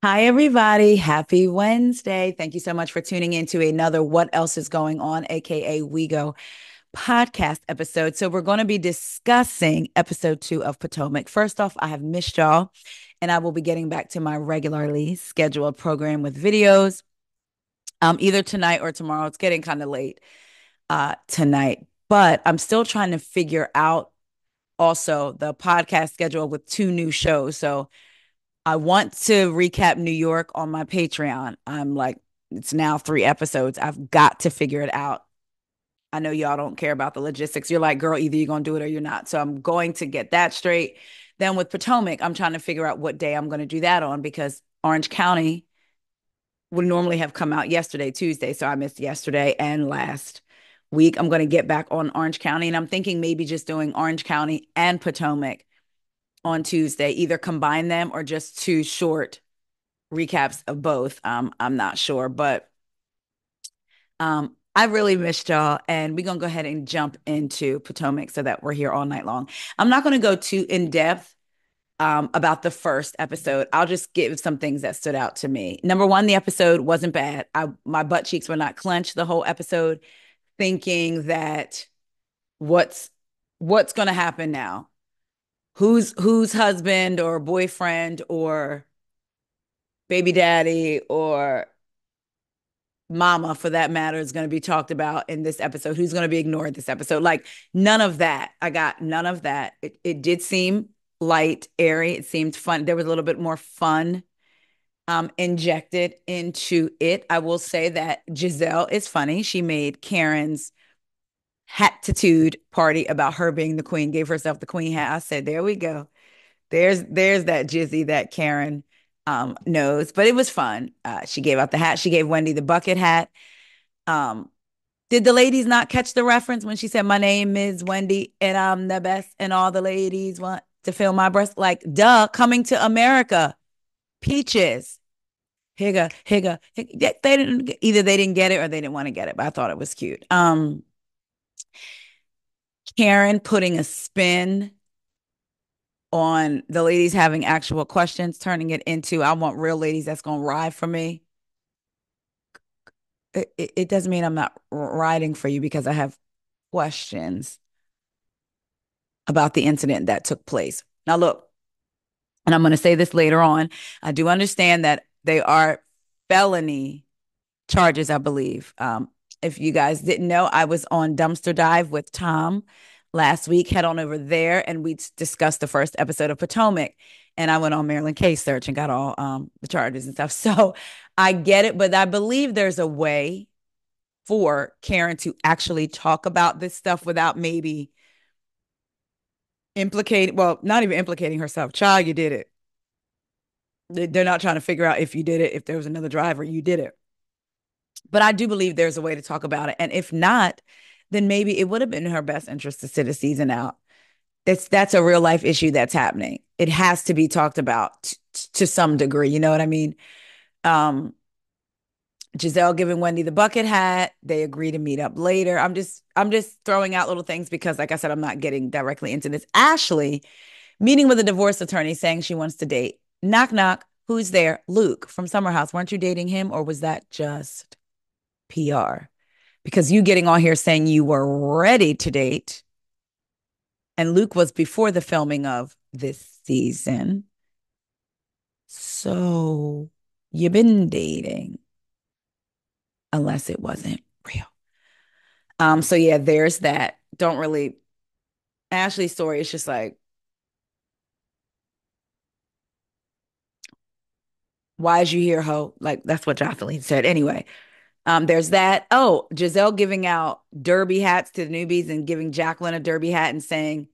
Hi, everybody. Happy Wednesday. Thank you so much for tuning in to another What Else is Going On, AKA We Go podcast episode. So, we're going to be discussing episode 2 of Potomac. First off, I have missed y'all, and I will be getting back to my regularly scheduled program with videos either tonight or tomorrow. It's getting kind of late tonight, but I'm still trying to figure out also the podcast schedule with 2 new shows. So, I want to recap New York on my Patreon. I'm like, it's now 3 episodes. I've got to figure it out. I know y'all don't care about the logistics. You're like, girl, either you're going to do it or you're not. So I'm going to get that straight. Then with Potomac, I'm trying to figure out what day I'm going to do that on because Orange County would normally have come out yesterday, Tuesday. So I missed yesterday and last week. I'm going to get back on Orange County. And I'm thinking maybe just doing Orange County and Potomac on Tuesday, either combine them or just 2 short recaps of both. I'm not sure, but I really missed y'all, and we're gonna go ahead and jump into Potomac so that we're here all night long. I'm not gonna go too in depth about the first episode. I'll just give some things that stood out to me. Number one, the episode wasn't bad. My butt cheeks were not clenched the whole episode, thinking that what's what's gonna happen now? Whose husband or boyfriend or baby daddy or mama for that matter is going to be talked about in this episode, who's going to be ignored this episode, like none of that. I got none of that. It did seem light, airy. It seemed fun. There was a little bit more fun injected into it. I will say that Giselle is funny. She made Karen's hatitude party about her being the queen, gave herself the queen hat. I said, there we go. There's that Jizzy that Karen knows, but it was fun. She gave out the hat. She gave Wendy the bucket hat. um did the ladies not catch the reference when she said, my name is Wendy and I'm the best and all the ladies want to feel my breast? Like, duh, coming to America. Peaches. Higa, higa, higa. They didn't, either they didn't get it or they didn't want to get it, but I thought it was cute. Karen putting a spin on the ladies having actual questions, turning it into, I want real ladies that's going to ride for me. It doesn't mean I'm not riding for you because I have questions about the incident that took place. Now, look, and I'm going to say this later on. I do understand that they are felony charges, I believe. If you guys didn't know, I was on Dumpster Dive with Tom last week. Head on over there and we discussed the first episode of Potomac. And I went on Maryland case search and got all the charges and stuff. So I get it, but I believe there's a way for Karen to actually talk about this stuff without maybe implicating, well, not even implicating herself. Child, you did it. They're not trying to figure out if you did it, if there was another driver, you did it. But I do believe there's a way to talk about it. And if not, then maybe it would have been in her best interest to sit a season out. That's a real life issue that's happening. It has to be talked about to some degree. You know what I mean? Um, Giselle giving Wendy the bucket hat. They agree to meet up later. I'm just throwing out little things because, like I said, I'm not getting directly into this. Ashley meeting with a divorce attorney saying she wants to date. Knock, knock. Who's there? Luke from Summer House. Weren't you dating him or was that just PR? Because you getting on here saying you were ready to date, and Luke was before the filming of this season. So you've been dating, unless it wasn't real. So yeah, there's that. Don't really Ashley's story is just like, why is you here, ho? Like that's what Jocelyn said. Anyway, there's that. Oh, Giselle giving out derby hats to the newbies and giving Jacqueline a derby hat and saying,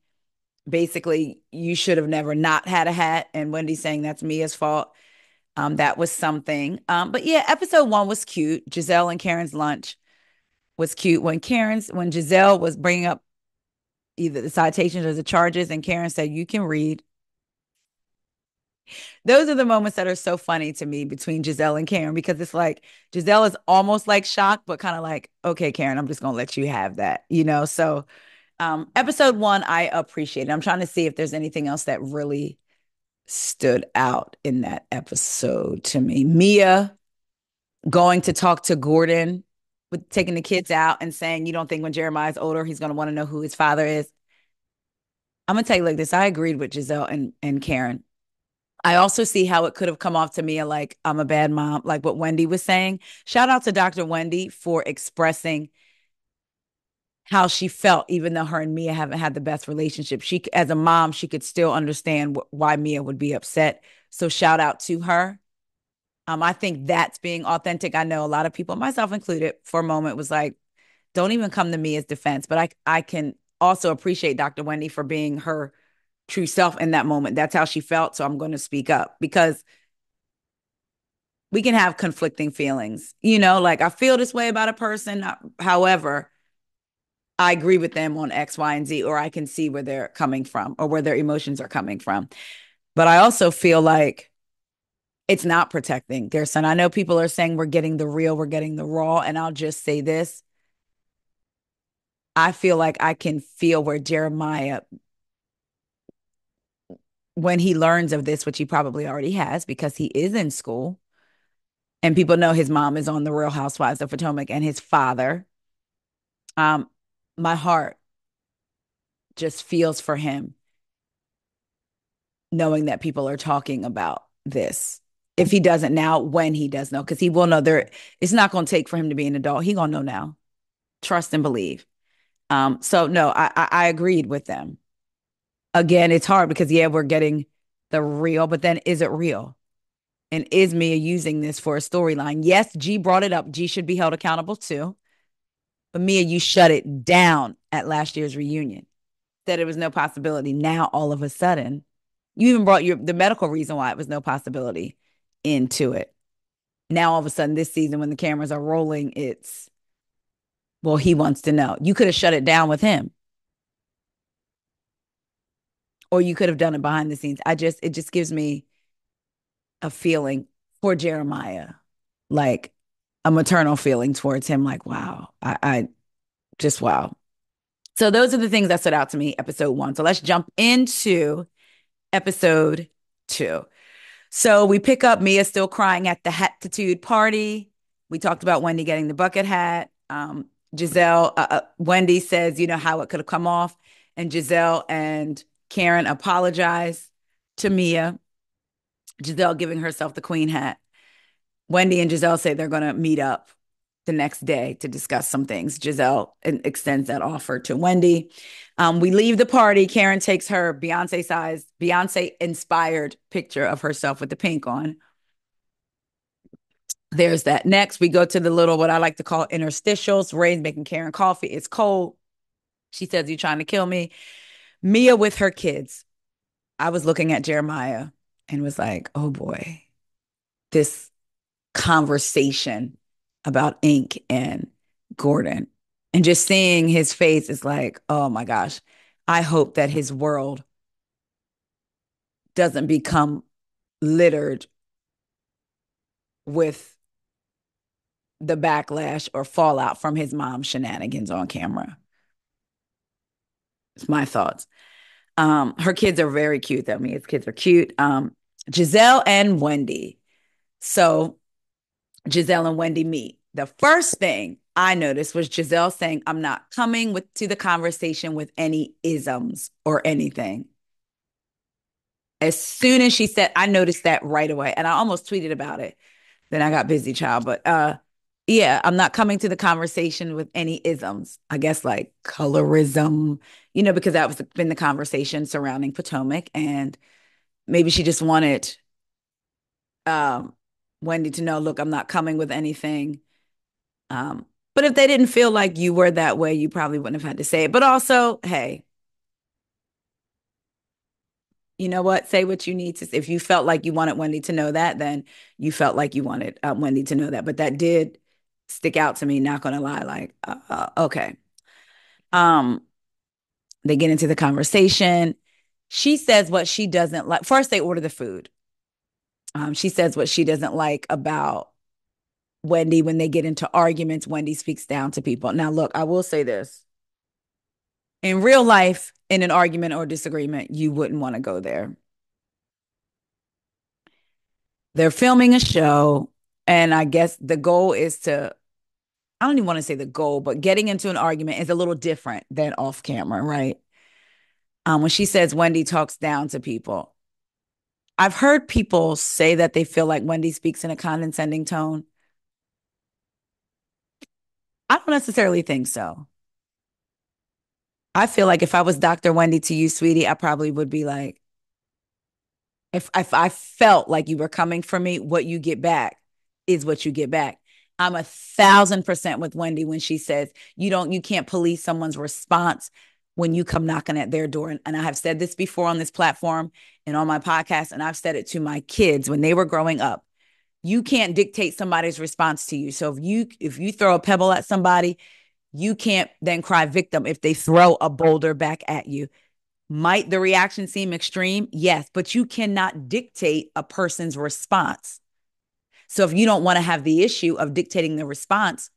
basically, you should have never not had a hat. And Wendy saying that's Mia's fault. That was something. But yeah, episode 1 was cute. Giselle and Karen's lunch was cute. When Giselle was bringing up either the citations or the charges, and Karen said, you can read. Those are the moments that are so funny to me between Giselle and Karen because it's like Giselle is almost like shocked, but kind of like, okay, Karen, I'm just gonna let you have that, you know. So episode 1, I appreciate it. I'm trying to see if there's anything else that really stood out in that episode to me. Mia going to talk to Gordon with taking the kids out and saying, you don't think when Jeremiah's older, he's going to want to know who his father is? I'm going to tell you like this. I agreed with Giselle and Karen. I also see how it could have come off to me like I'm a bad mom, like what Wendy was saying. Shout out to Dr. Wendy for expressing how she felt, even though her and Mia haven't had the best relationship. She, as a mom, she could still understand why Mia would be upset. So shout out to her. I think that's being authentic. I know a lot of people, myself included, for a moment was like, don't even come to me as defense. But I can also appreciate Dr. Wendy for being her true self in that moment. That's how she felt. So I'm going to speak up because we can have conflicting feelings. Like I feel this way about a person. However, I agree with them on X, Y, and Z, or I can see where they're coming from or where their emotions are coming from. But I also feel like it's not protecting their son. I know people are saying we're getting the real, we're getting the raw. And I'll just say this. I feel like I can feel where Jeremiah, when he learns of this, which he probably already has because he is in school, and people know his mom is on the Real Housewives of Potomac and his father, um, my heart just feels for him knowing that people are talking about this. If he doesn't now, when he does know, because he will know there, it's not going to take for him to be an adult. He gonna know now. Trust and believe. So no, I agreed with them. Again, it's hard because yeah, we're getting the real, but then is it real? And is Mia using this for a storyline? Yes, G brought it up. G should be held accountable too. But Mia, you shut it down at last year's reunion. Said it was no possibility. Now all of a sudden, you even brought the medical reason why it was no possibility into it. Now all of a sudden, this season, when the cameras are rolling, it's well, he wants to know. You could have shut it down with him, or you could have done it behind the scenes. It just gives me a feeling for Jeremiah, like a maternal feeling towards him. Like, wow, I just wow. So those are the things that stood out to me, episode 1. So let's jump into episode 2. So we pick up Mia still crying at the Hatitude party. We talked about Wendy getting the bucket hat. Wendy says, how it could have come off. And Giselle and Karen apologize to Mia. Giselle giving herself the queen hat. Wendy and Giselle say they're going to meet up the next day to discuss some things. Giselle extends that offer to Wendy. We leave the party. Karen takes her Beyonce inspired picture of herself with the pink on. There's that. Next, we go to the little, what I like to call interstitials. Ray's making Karen coffee. It's cold. She says, "You trying to kill me?" Mia with her kids. I was looking at Jeremiah and was like, oh boy, this conversation about Ink and Gordon. And just seeing his face is like, oh my gosh, I hope that his world doesn't become littered with the backlash or fallout from his mom's shenanigans on camera. It's my thoughts. Her kids are very cute, though. His kids are cute. Giselle and Wendy. So Giselle and Wendy meet. The first thing I noticed was Giselle saying, I'm not coming to the conversation with any isms or anything. As soon as she said, I noticed that right away. And I almost tweeted about it. Then I got busy, child. But yeah, I'm not coming to the conversation with any isms. I guess like colorism, because that was been the conversation surrounding Potomac. And maybe she just wanted um, Wendy to know, look, I'm not coming with anything. But if they didn't feel like you were that way, you probably wouldn't have had to say it. But also, hey, you know what? Say what you need to. If you felt like you wanted Wendy to know that, then you felt like you wanted Wendy to know that. But that did stick out to me. Not gonna lie. Like, okay. Um, they get into the conversation. She says what she doesn't like. First, they order the food. She says what she doesn't like about Wendy when they get into arguments. Wendy speaks down to people. Now, look, I will say this. In real life, in an argument or disagreement, you wouldn't want to go there. They're filming a show, and I guess the goal is to, I don't even want to say the goal, but getting into an argument is a little different than off camera, right? When she says Wendy talks down to people, I've heard people say that they feel like Wendy speaks in a condescending tone. I don't necessarily think so. I feel like if I was Dr. Wendy to you, sweetie, I probably would be like, if I felt like you were coming for me, what you get back is what you get back. I'm 1,000% with Wendy when she says you can't police someone's response when you come knocking at their door. And I have said this before on this platform and on my podcast, and I've said it to my kids when they were growing up. You can't dictate somebody's response to you. So if you throw a pebble at somebody, you can't then cry victim if they throw a boulder back at you. Might the reaction seem extreme? Yes, but you cannot dictate a person's response. So if you don't want to have the issue of dictating the response,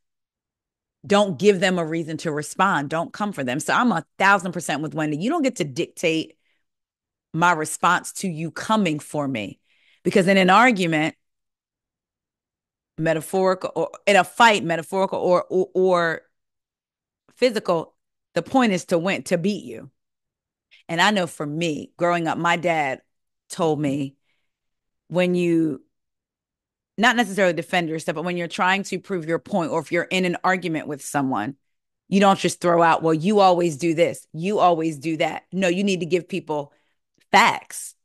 don't give them a reason to respond. Don't come for them. So I'm 1,000% with Wendy. You don't get to dictate my response to you coming for me. Because in an argument, metaphorical, or in a fight, metaphorical or physical, the point is to win, to beat you. And I know for me, growing up, my dad told me when you not necessarily defend yourself, but when you're trying to prove your point, or if you're in an argument with someone, you don't just throw out, well, you always do this, you always do that. No, you need to give people facts.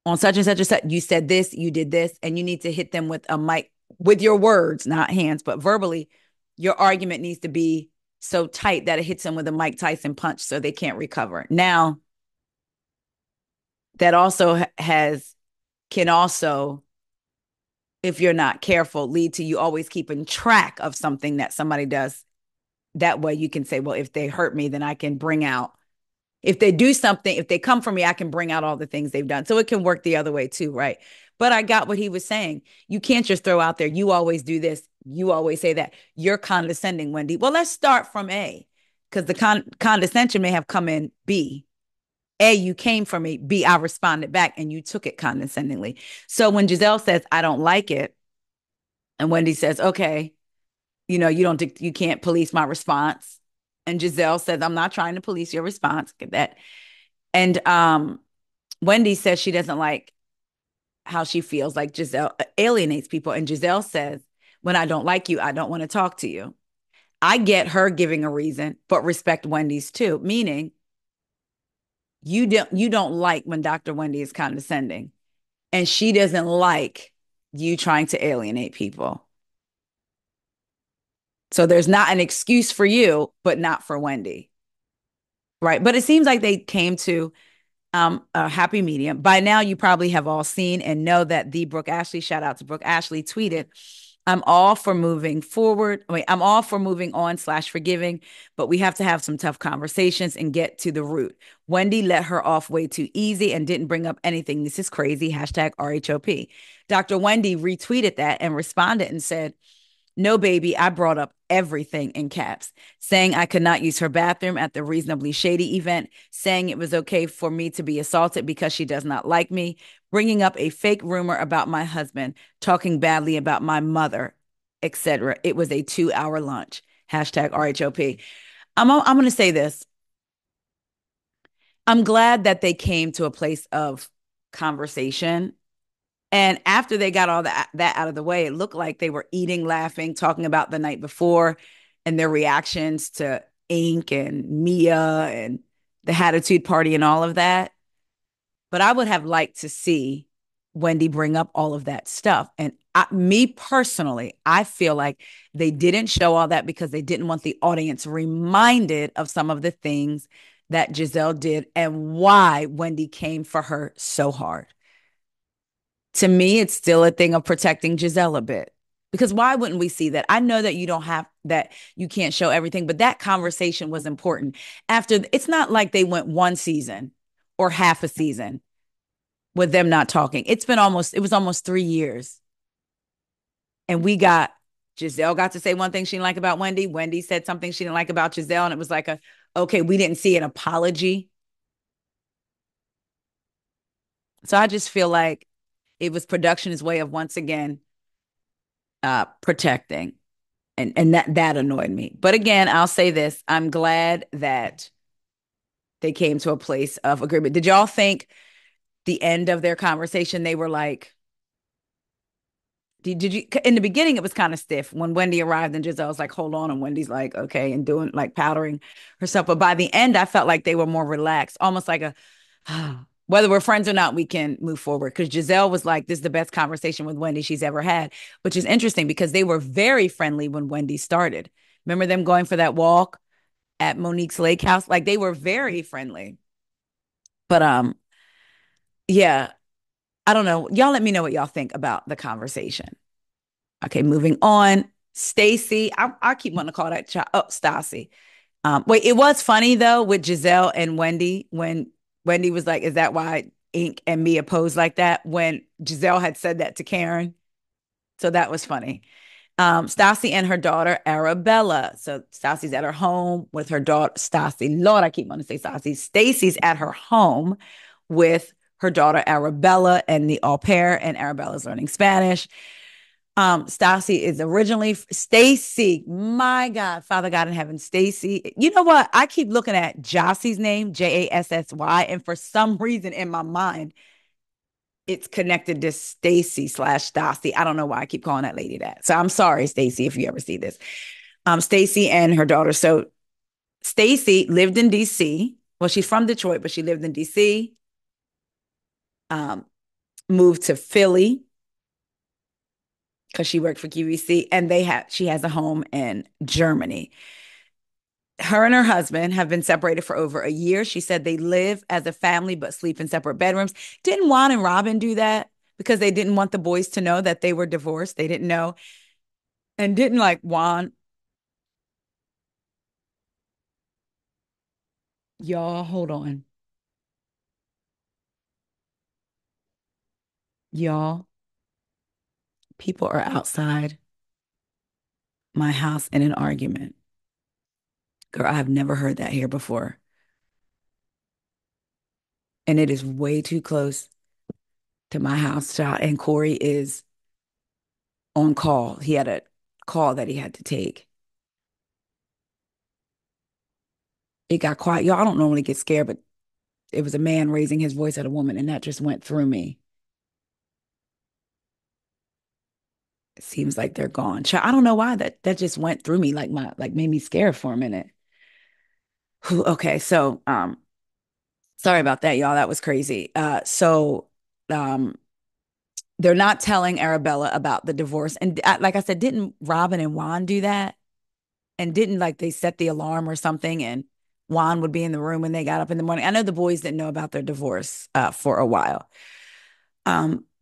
On such and such and such, you said this, you did this, and you need to hit them with a mic, with your words, not hands, but verbally. Your argument needs to be so tight that it hits them with a Mike Tyson punch so they can't recover. Now, that also can also, if you're not careful, lead to you always keeping track of something that somebody does. That way you can say, well, if they hurt me, then I can bring out, if they do something, if they come for me, I can bring out all the things they've done. So it can work the other way too, right? But I got what he was saying. You can't just throw out there, you always do this, you always say that. You're condescending, Wendy. Well, let's start from A, because the condescension may have come in B. A, you came for me. B, I responded back and you took it condescendingly. So when Giselle says, I don't like it, and Wendy says, okay, you can't police my response. And Giselle says, I'm not trying to police your response. Get that. And Wendy says she doesn't like how she feels like Giselle alienates people. And Giselle says, when I don't like you, I don't want to talk to you. I get her giving a reason, but respect Wendy's too, meaning you don't like when Dr. Wendy is condescending, and she doesn't like you trying to alienate people. So there's not an excuse for you, but not for Wendy. Right. But it seems like they came to a happy medium. By now, you probably have all seen and know that the Brooke Ashley, shout out to Brooke Ashley, tweeted, I'm all for moving forward. Wait, I'm all for moving on slash forgiving, but we have to have some tough conversations and get to the root. Wendy let her off way too easy and didn't bring up anything. This is crazy. Hashtag RHOP. Dr. Wendy retweeted that and responded and said, no, baby, I brought up everything in caps, saying I could not use her bathroom at the Reasonably Shady event, saying it was okay for me to be assaulted because she does not like me, bringing up a fake rumor about my husband, talking badly about my mother, etc. It was a 2-hour lunch. Hashtag RHOP. I'm going to say this. I'm glad that they came to a place of conversation, and after they got all that out of the way, it looked like they were eating, laughing, talking about the night before and their reactions to Ink and Mia and the Hatitude Party and all of that. But I would have liked to see Wendy bring up all of that stuff. And me personally, I feel like they didn't show all that because they didn't want the audience reminded of some of the things that Giselle did and why Wendy came for her so hard. To me, it's still a thing of protecting Giselle a bit. Because why wouldn't we see that? I know that you don't have that, you can't show everything, but that conversation was important. After, it's not like they went one season or half a season with them not talking. It was almost 3 years. And Giselle got to say one thing she didn't like about Wendy. Wendy said something she didn't like about Giselle. And it was like okay, we didn't see an apology. So I just feel like It was production's way of once again protecting. And that annoyed me. But again, I'll say this. I'm glad that they came to a place of agreement. Did y'all think the end of their conversation, they were like, did you in the beginning it was kind of stiff when Wendy arrived and Giselle was like, hold on, and Wendy's like, okay, and doing like powdering herself. But by the end, I felt like they were more relaxed, almost like a whether we're friends or not, we can move forward. Because Giselle was like, this is the best conversation with Wendy she's ever had, which is interesting because they were very friendly when Wendy started. Remember them going for that walk at Monique's lake house? Like they were very friendly. But yeah, I don't know. Y'all let me know what y'all think about the conversation. Okay, moving on. Stacy, I keep wanting to call that child. Oh, Stassi. Wait, it was funny though with Giselle and Wendy when Wendy was like, "Is that why Ink and Mia posed like that?" When Giselle had said that to Karen, so that was funny. Stassi and her daughter Arabella. So Stassi's at her home with her daughter Stassi. Lord, I keep wanting to say Stassi. Stacy's at her home with her daughter Arabella and the au pair, and Arabella's learning Spanish. Stassi is originally Stacy. My God, Father God in heaven, Stacy. You know what? I keep looking at Jossie's name, Jassy, and for some reason in my mind, it's connected to Stacy slash Stassi. I don't know why I keep calling that lady that. So I'm sorry, Stacy, if you ever see this. Stacy and her daughter. So Stacy lived in DC. Well, she's from Detroit, but she lived in DC. Um, moved to Philly because she worked for QVC, and she has a home in Germany. Her and her husband have been separated for over a year. She said they live as a family but sleep in separate bedrooms. Didn't Juan and Robin do that because they didn't want the boys to know that they were divorced? They didn't know. And didn't like Juan, y'all, hold on. Y'all, people are outside my house in an argument. Girl, I have never heard that here before. And it is way too close to my house, child. And Corey is on call. He had a call that he had to take. It got quiet. Y'all, I don't normally get scared, but it was a man raising his voice at a woman, and that just went through me. It seems like they're gone. Child, I don't know why that just went through me like made me scared for a minute. Whew, okay, so sorry about that, y'all. That was crazy. So um they're not telling Arabella about the divorce. And like I said, didn't Robin and Juan do that? And didn't like they set the alarm or something and Juan would be in the room when they got up in the morning. I know the boys didn't know about their divorce for a while.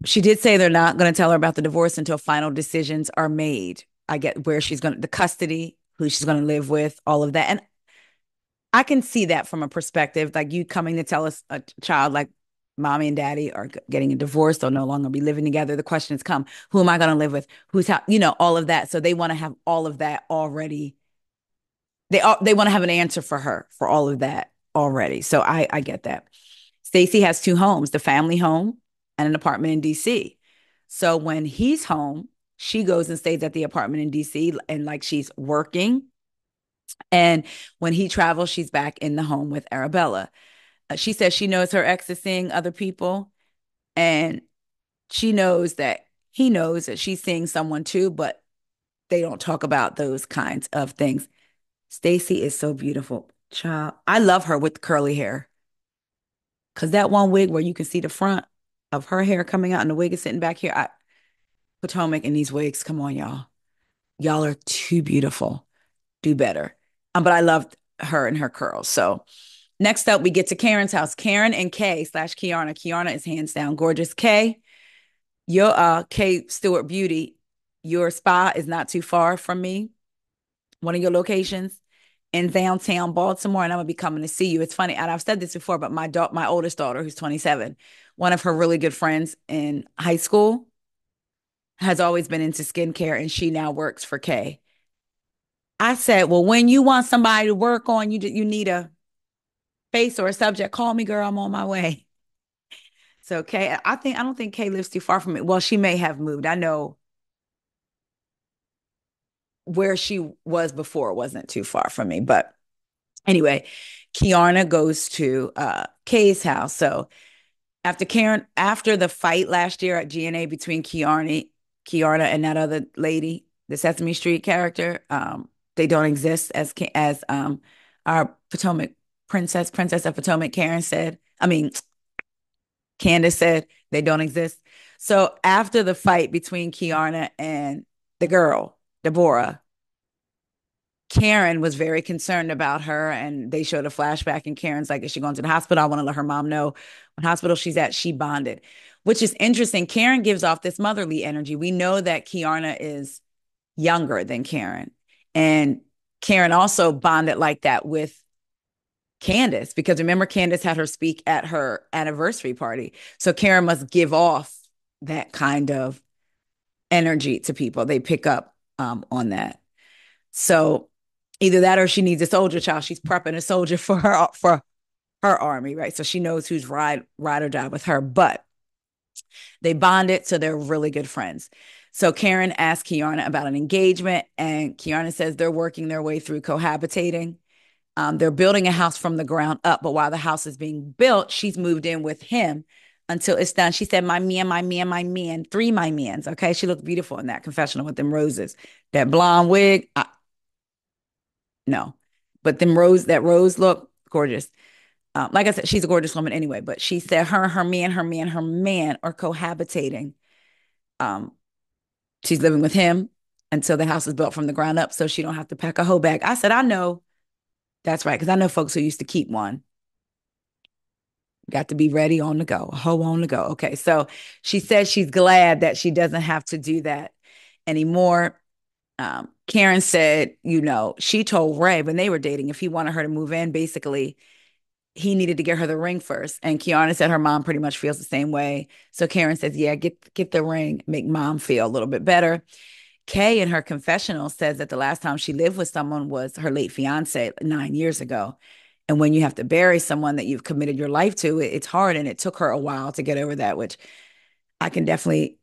She did say they're not going to tell her about the divorce until final decisions are made. I get where she's going to, the custody, who she's going to live with, all of that. And I can see that from a perspective, like you coming to tell us a child like mommy and daddy are getting a divorce, they'll no longer be living together. The questions come, who am I going to live with? Who's how, all of that. So they want to have all of that already. They want to have an answer for her for all of that already. So I get that. Stacy has two homes, the family home and an apartment in DC. So when he's home, she goes and stays at the apartment in DC and like she's working. And when he travels, she's back in the home with Arabella. She says she knows her ex is seeing other people and she knows that he knows that she's seeing someone too, but they don't talk about those kinds of things. Stacy is so beautiful. Child, I love her with curly hair. Cause that one wig where you can see the front of her hair coming out and the wig is sitting back here. Potomac in these wigs, come on, y'all. Y'all are too beautiful. Do better. But I loved her and her curls. So next up, we get to Karen's house. Karen and Kay slash Kiana. Kiana is hands down gorgeous. Kay, your Kay Stewart Beauty, your spa is not too far from me. One of your locations in downtown Baltimore, and I'm gonna be coming to see you. It's funny, and I've said this before, but my oldest daughter, who's 27, one of her really good friends in high school, has always been into skincare, and she now works for Kay. I said, well, when you want somebody to work on you, you need a face or a subject. Call me, girl. I'm on my way. So Kay, I don't think Kay lives too far from me. Well, she may have moved. I know where she was before wasn't too far from me. But anyway, Kiarna goes to Kay's house. So after the fight last year at GNA between Kiarna and that other lady, the Sesame Street character, they don't exist as our Potomac princess of Potomac, Karen said. I mean, Candace said they don't exist. So after the fight between Kiarna and the girl, Deborah, Karen was very concerned about her, and they showed a flashback. And Karen's like, "Is she going to the hospital? I want to let her mom know what hospital she's at." She bonded, which is interesting. Karen gives off this motherly energy. We know that Kiarna is younger than Karen, and Karen also bonded like that with Candace because remember, Candace had her speak at her anniversary party. So Karen must give off that kind of energy to people. They pick up on that. So either that or she needs a soldier child. She's prepping a soldier for her army, right? So she knows who's ride or die with her. But they bonded, so they're really good friends. So Karen asked Kiana about an engagement, and Kiana says they're working their way through cohabitating. They're building a house from the ground up, but while the house is being built, she's moved in with him until it's done. She said, "My man, my man, my man, three my mans." Okay, she looked beautiful in that confessional with them roses, that blonde wig. No, but that rose look gorgeous. Like I said, she's a gorgeous woman anyway. But she said her man are cohabitating. Um, she's living with him until the house is built from the ground up, so she don't have to pack a hoe bag. I said, I know that's right because I know folks who used to keep one. Got to be ready on the go, a hoe on the go. Okay, so she says she's glad that she doesn't have to do that anymore. Karen said, she told Ray when they were dating if he wanted her to move in, basically he needed to get her the ring first. And Kiana said her mom pretty much feels the same way. So Karen says, yeah, get the ring, make mom feel a little bit better. Kay in her confessional says that the last time she lived with someone was her late fiance 9 years ago. And when you have to bury someone that you've committed your life to, it's hard. And it took her a while to get over that, which I can definitely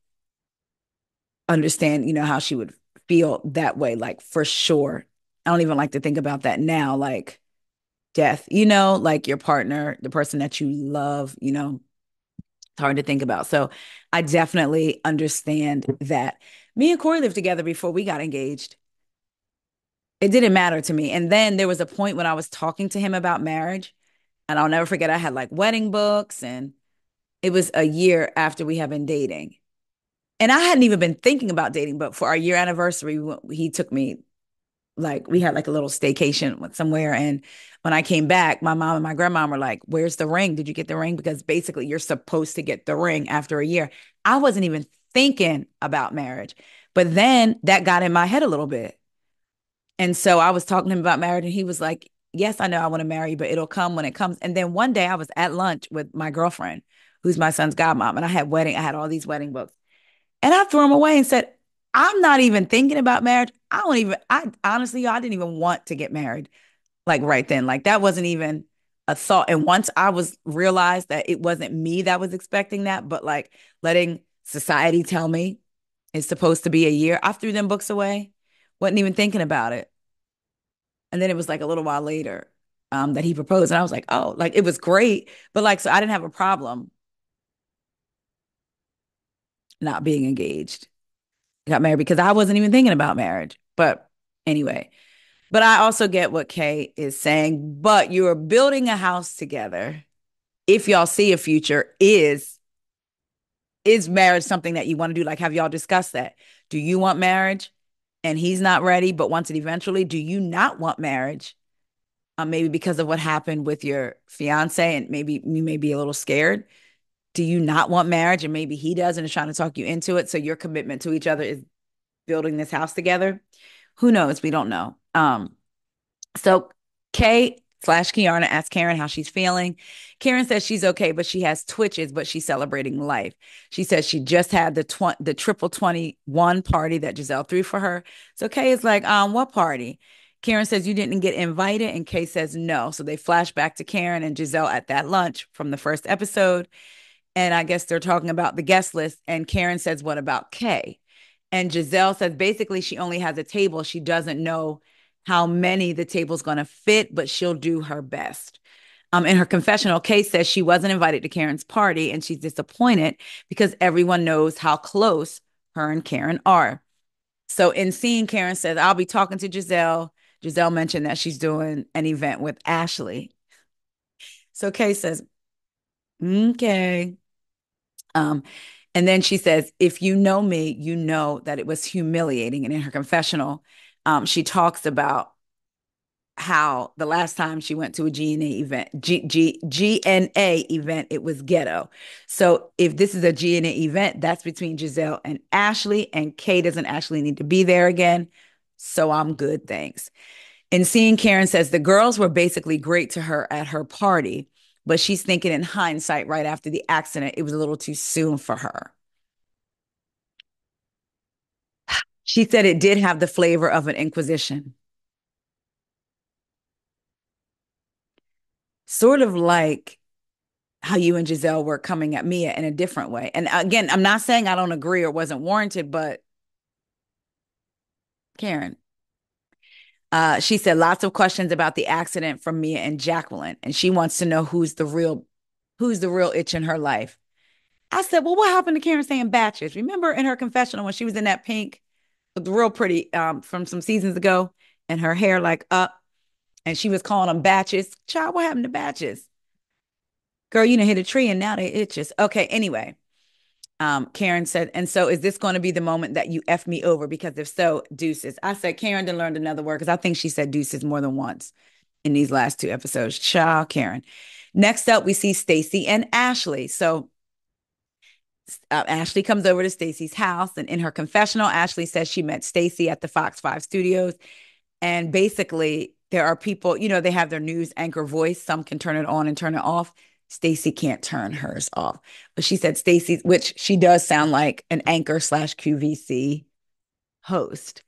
understand, how she would feel that way, like for sure. I don't even like to think about that now, like death, like your partner, the person that you love, it's hard to think about. So I definitely understand that. Me and Corey lived together before we got engaged. It didn't matter to me. And then there was a point when I was talking to him about marriage, and I'll never forget, I had like wedding books, and it was a year after we had been dating. And I hadn't even been thinking about dating, but for our year anniversary, he took me, like we had like a little staycation somewhere. And when I came back, my mom and my grandma were like, "Where's the ring? Did you get the ring?" Because basically you're supposed to get the ring after a year. I wasn't even thinking about marriage. But then that got in my head a little bit. And so I was talking to him about marriage, and he was like, "Yes, I know I want to marry you, but it'll come when it comes." And then one day I was at lunch with my girlfriend, who's my son's godmom, and I had all these wedding books. And I threw them away and said, I'm not even thinking about marriage. I honestly, I didn't even want to get married like right then. Like that wasn't even a thought. And once I was realized that it wasn't me that was expecting that, but like letting society tell me it's supposed to be a year, I threw them books away, wasn't even thinking about it. And then it was like a little while later that he proposed. And I was like, oh, like it was great. But like, so I didn't have a problem not being engaged. Got married because I wasn't even thinking about marriage. But anyway, but I also get what Kay is saying. But you're building a house together. If y'all see a future, is marriage something that you want to do? Like, have y'all discussed that? Do you want marriage? And he's not ready, but wants it eventually. Do you not want marriage? Maybe because of what happened with your fiance, and maybe you may be a little scared. Do you not want marriage? And maybe he does and is trying to talk you into it. So your commitment to each other is building this house together. Who knows? We don't know. So Kay slash Kiana asked Karen how she's feeling. Karen says she's okay, but she has twitches, but she's celebrating life. She says she just had the triple 21 party that Giselle threw for her. So Kay is like, what party? Karen says you didn't get invited, and Kay says no. So they flash back to Karen and Giselle at that lunch from the first episode. And I guess they're talking about the guest list. And Karen says, what about Kay? And Giselle says basically she only has a table. She doesn't know how many the table's going to fit, but she'll do her best. In her confessional, Kay says she wasn't invited to Karen's party and she's disappointed because everyone knows how close her and Karen are. So in seeing, Karen says, I'll be talking to Giselle. Giselle mentioned that she's doing an event with Ashley. So Kay says, okay. Um, and then she says, if you know me, you know that it was humiliating. And in her confessional, she talks about how the last time she went to a GNA event, GNA event, it was ghetto. So if this is a GNA event, that's between Giselle and Ashley, and Kay doesn't actually need to be there again. So I'm good, thanks. And seeing, Karen says the girls were basically great to her at her party, but she's thinking in hindsight, right after the accident, it was a little too soon for her. She said it did have the flavor of an inquisition, sort of like how you and Giselle were coming at Mia in a different way. And again, I'm not saying I don't agree or wasn't warranted, but Karen, she said lots of questions about the accident from Mia and Jacqueline, and she wants to know who's the real itch in her life. I said, well, what happened to Karen saying batches? Remember in her confessional when she was in that pink, real pretty, from some seasons ago, and her hair like up, and she was calling them batches. Child, what happened to batches? Girl, you done hit a tree and now they itches. Okay, anyway. Karen said, and so is this going to be the moment that you F me over? Because if so, deuces. I said, Karen done learned another word because I think she said deuces more than once in these last two episodes. Ciao, Karen. Next up, we see Stacy and Ashley. So Ashley comes over to Stacy's house, and in her confessional, Ashley says she met Stacy at the Fox 5 studios. And basically, there are people, they have their news anchor voice. Some can turn it on and turn it off. Stacy can't turn hers off. But she said Stacy, which she does sound like an anchor slash QVC host.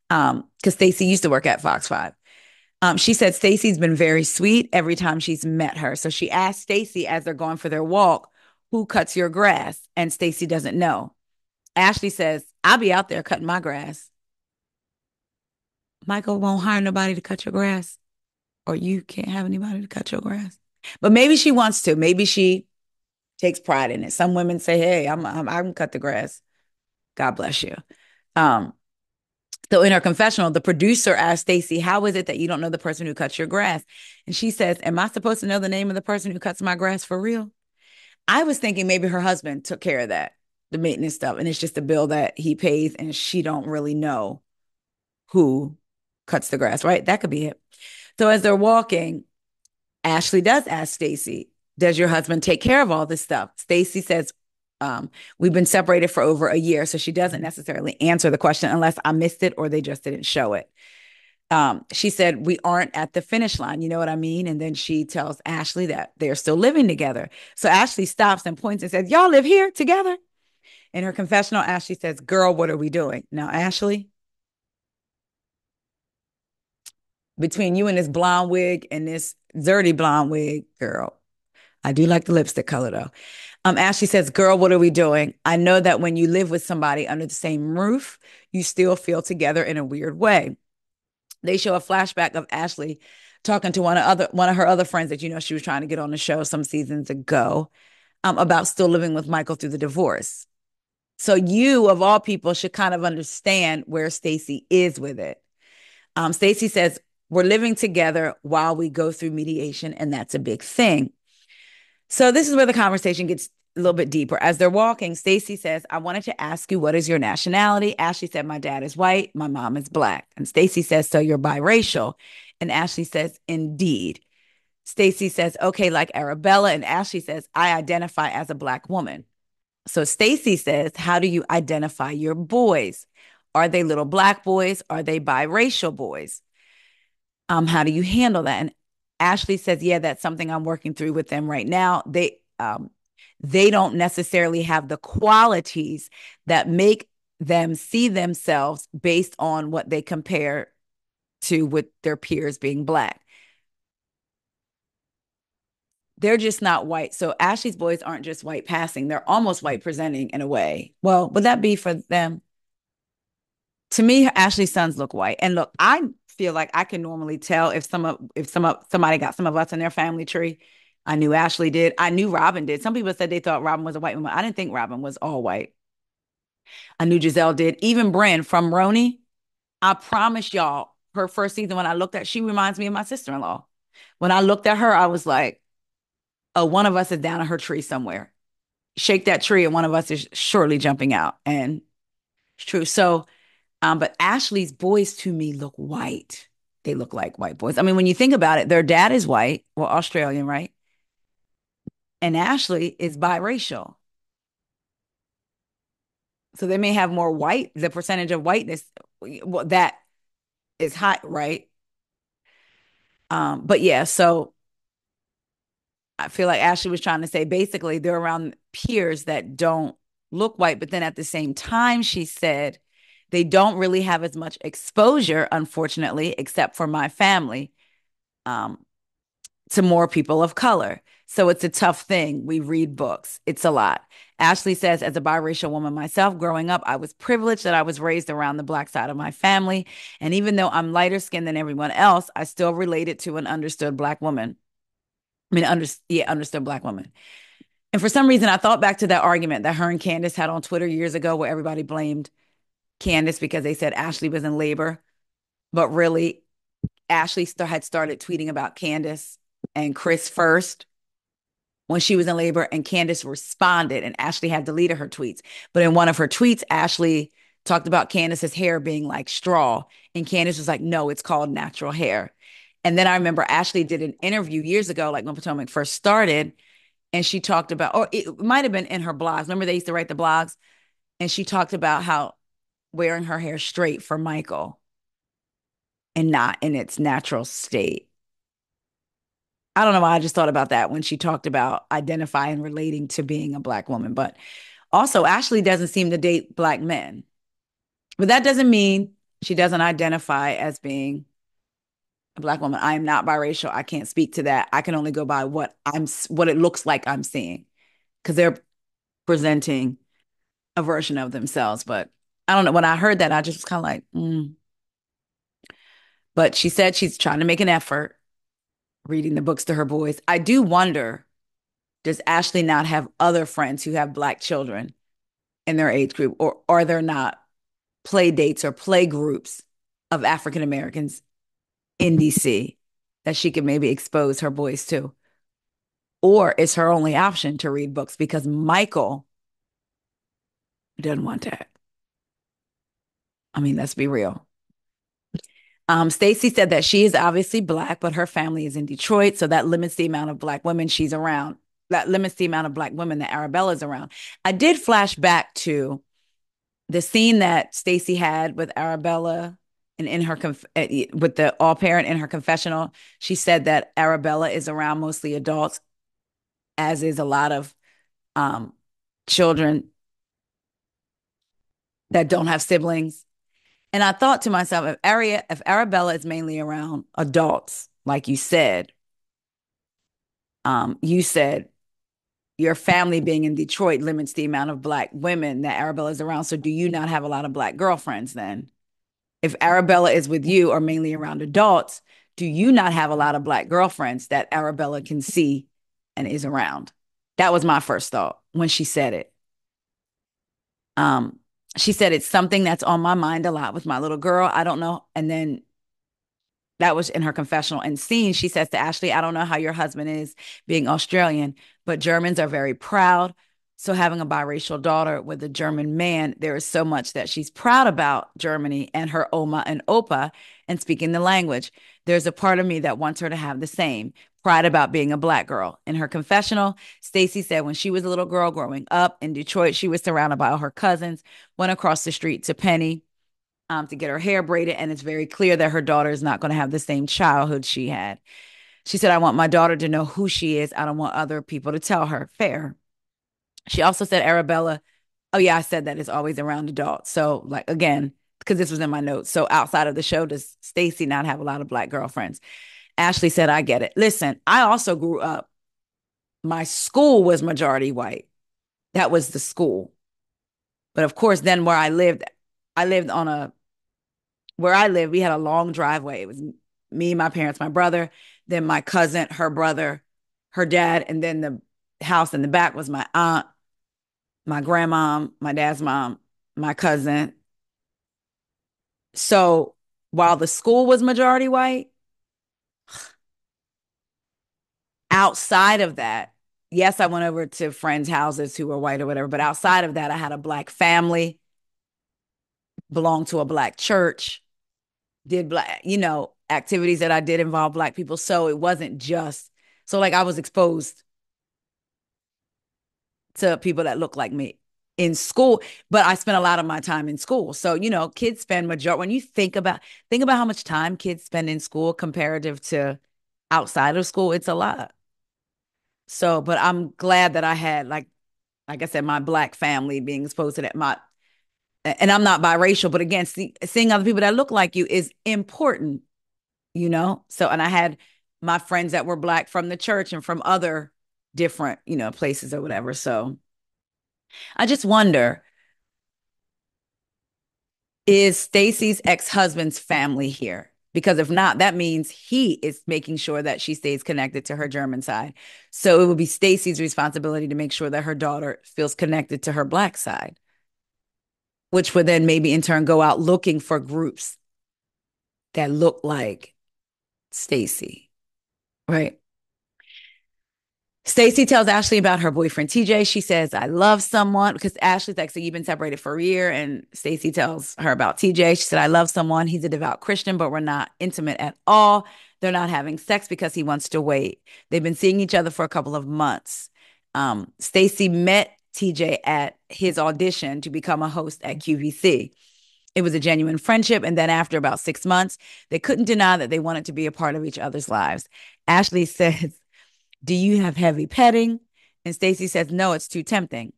Because Stacy used to work at Fox 5. She said Stacy's been very sweet every time she's met her. So she asked Stacy as they're going for their walk, who cuts your grass? And Stacy doesn't know. Ashley says, I'll be out there cutting my grass. Michael won't hire nobody to cut your grass, or you can't have anybody to cut your grass. But maybe she wants to. Maybe she takes pride in it. Some women say, hey, I can cut the grass. God bless you. Um, so in her confessional, the producer asked Stacy, how is it that you don't know the person who cuts your grass? And she says, am I supposed to know the name of the person who cuts my grass for real? I was thinking maybe her husband took care of that, the maintenance stuff, and it's just a bill that he pays and she don't really know who cuts the grass, right? That could be it. So as they're walking, Ashley does ask Stacy, does your husband take care of all this stuff? Stacy says, we've been separated for over a year. So she doesn't necessarily answer the question unless I missed it or they just didn't show it. She said, we aren't at the finish line. You know what I mean? And then she tells Ashley that they're still living together. So Ashley stops and points and says, y'all live here together? In her confessional, Ashley says, girl, what are we doing? Now, Ashley, between you and this blonde wig and this dirty blonde wig, girl, I do like the lipstick color though. Ashley says, girl, what are we doing? I know that when you live with somebody under the same roof, you still feel together in a weird way. They show a flashback of Ashley talking to one of her other friends that she was trying to get on the show some seasons ago, about still living with Michael through the divorce. So you, of all people, should kind of understand where Stacy is with it. Stacy says, we're living together while we go through mediation, and that's a big thing. So this is where the conversation gets a little bit deeper. As they're walking, Stacy says, I wanted to ask you, what is your nationality? Ashley said, my dad is white, my mom is black. And Stacy says, so you're biracial. And Ashley says, indeed. Stacy says, okay, like Arabella. And Ashley says, I identify as a black woman. So Stacy says, how do you identify your boys? Are they little black boys? Are they biracial boys? How do you handle that? And Ashley says, yeah, that's something I'm working through with them right now. They don't necessarily have the qualities that make them see themselves based on what they compare to with their peers being black. they're just not white. So Ashley's boys aren't just white passing, they're almost white presenting in a way. Well, would that be for them? To me, Ashley's sons look white. And look, I feel like I can normally tell if somebody got some of us in their family tree. I knew Ashley did. I knew Robin did. Some people said they thought Robin was a white woman. I didn't think Robin was all white. I knew Giselle did. Even Bryn from Roni, I promise y'all, her first season when I looked at, she reminds me of my sister-in-law. When I looked at her, I was like, oh, one of us is down in her tree somewhere. Shake that tree, and one of us is surely jumping out. And it's true. So, but Ashley's boys to me look white. They look like white boys. I mean, when you think about it, their dad is white, well, Australian, right? And Ashley is biracial. So they may have more white, the percentage of whiteness, well, that is high, right? But yeah, so I feel like Ashley was trying to say basically they're around peers that don't look white, but then at the same time, she said they don't really have as much exposure, unfortunately, except for my family, um, to more people of color. So it's a tough thing. We read books, it's a lot. Ashley says, as a biracial woman myself, growing up, I was privileged that I was raised around the black side of my family. And even though I'm lighter skinned than everyone else, I still related to an understood black woman. I mean, understood black woman. And for some reason, I thought back to that argument that her and Candace had on Twitter years ago, where everybody blamed Candace because they said Ashley was in labor. But really, Ashley had started tweeting about Candace and Chris first when she was in labor, and Candace responded, and Ashley had deleted her tweets. But in one of her tweets, Ashley talked about Candace's hair being like straw, and Candace was like, no, it's called natural hair. And then I remember Ashley did an interview years ago, like when Potomac first started, and she talked about, or it might have been in her blogs. Remember they used to write the blogs, and she talked about how wearing her hair straight for Michael and not in its natural state. I don't know why I just thought about that when she talked about identifying relating to being a black woman. But also, Ashley doesn't seem to date black men. But that doesn't mean she doesn't identify as being a black woman. I am not biracial. I can't speak to that. I can only go by what it looks like I'm seeing, because they're presenting a version of themselves. But I don't know. When I heard that, I just was kind of like, mm. But she said she's trying to make an effort reading the books to her boys. I do wonder, does Ashley not have other friends who have black children in their age group, or are there not play dates or play groups of African Americans in DC that she could maybe expose her boys to? Or is her only option to read books because Michael doesn't want that? I mean, let's be real. Stacey said that she is obviously black, but her family is in Detroit, so that limits the amount of black women she's around. That limits the amount of black women that Arabella's around. I did flash back to the scene that Stacey had with Arabella, and in her with the all parent in her confessional. She said that Arabella is around mostly adults, as is a lot of um, children that don't have siblings. And I thought to myself, if Arabella is mainly around adults, like you said your family being in Detroit limits the amount of black women that Arabella is around. So do you not have a lot of black girlfriends then? If Arabella is with you or mainly around adults, do you not have a lot of black girlfriends that Arabella can see and is around? That was my first thought when she said it. Um, she said it's something that's on my mind a lot with my little girl. I don't know. And then that was in her confessional and scene. She says to Ashley, I don't know how your husband is being Australian, but Germans are very proud. So having a biracial daughter with a German man, there is so much that she's proud about Germany and her Oma and Opa and speaking the language. There's a part of me that wants her to have the same pride about being a black girl. In her confessional, Stacey said when she was a little girl growing up in Detroit, she was surrounded by all her cousins, went across the street to Penny to get her hair braided. And it's very clear that her daughter is not going to have the same childhood she had. She said, I want my daughter to know who she is. I don't want other people to tell her. Fair. She also said, Arabella, oh, yeah, I said that is always around adults. So, like, again, because this was in my notes. So, outside of the show, does Stacey not have a lot of black girlfriends? Ashley said, I get it. Listen, I also grew up My school was majority white. That was the school. But of course, then I lived on a where I lived, we had a long driveway. It was me, my parents, my brother, then my cousin, her brother, her dad, and then the house in the back was my aunt, my grandma, my dad's mom, my cousin. So while the school was majority white, outside of that, yes, I went over to friends' houses who were white or whatever, but outside of that, I had a black family, belonged to a black church, did black, activities that I did involve black people. So it wasn't just so like I was exposed to people that look like me in school, but I spent a lot of my time in school. So, kids spend majority when you think about how much time kids spend in school comparative to outside of school, it's a lot. So, but I'm glad that I had like I said, my black family being exposed to that. And I'm not biracial, but again, seeing other people that look like you is important. So, and I had my friends that were black from the church and from other different, places or whatever. So I just wonder, is Stacy's ex-husband's family here? Because if not, that means he is making sure that she stays connected to her German side. So it would be Stacy's responsibility to make sure that her daughter feels connected to her black side, which would then maybe in turn go out looking for groups that look like Stacy, right? Stacy tells Ashley about her boyfriend TJ. She says, I love someone because Ashley's like, so you've been separated for a year. And Stacy tells her about TJ. She said, I love someone. He's a devout Christian, but we're not intimate at all. They're not having sex because he wants to wait. They've been seeing each other for a couple of months. Stacy met TJ at his audition to become a host at QVC. It was a genuine friendship. And then after about 6 months, they couldn't deny that they wanted to be a part of each other's lives. Ashley says, do you have heavy petting? And Stacy says, no, it's too tempting.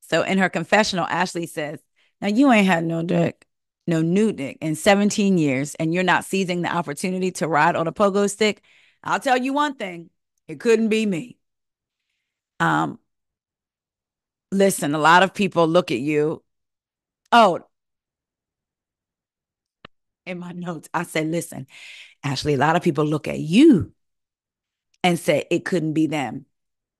So in her confessional, Ashley says, now you ain't had no dick, no new dick in 17 years, and you're not seizing the opportunity to ride on a pogo stick. I'll tell you one thing, it couldn't be me. Um, Listen, a lot of people look at you. Oh, in my notes, I said, listen, Ashley, a lot of people look at you and say it couldn't be them.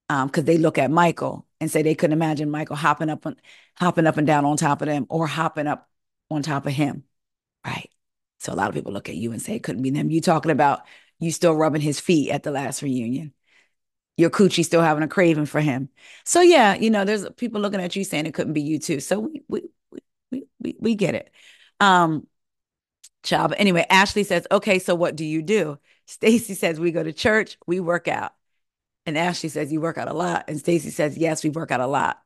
Because they look at Michael and say they couldn't imagine Michael hopping up and down on top of them or hopping up on top of him. Right. So a lot of people look at you and say it couldn't be them. You talking about you still rubbing his feet at the last reunion. Your coochie still having a craving for him. So yeah, there's people looking at you saying it couldn't be you too. So we get it. Child. But anyway, Ashley says, okay, so what do you do? Stacy says, we go to church, we work out. And Ashley says, you work out a lot. And Stacy says, yes, we work out a lot.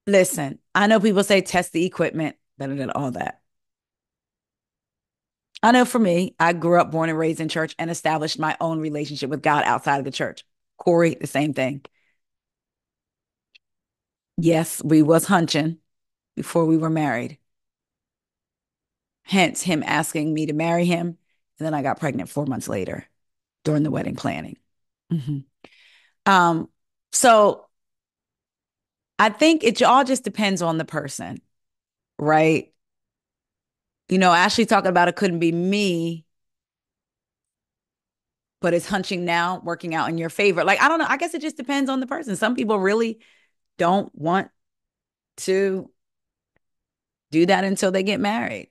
Listen, I know people say test the equipment, better than all that. I know for me, I grew up born and raised in church and established my own relationship with God outside of the church. Corey, the same thing. Yes, we was hunching before we were married. Hence him asking me to marry him. And then I got pregnant 4 months later during the wedding planning. Mm-hmm. Um, so I think it all just depends on the person, right? Ashley talking about it couldn't be me, but it's hunching now working out in your favor. Like, I don't know. I guess it just depends on the person. Some people really don't want to do that until they get married.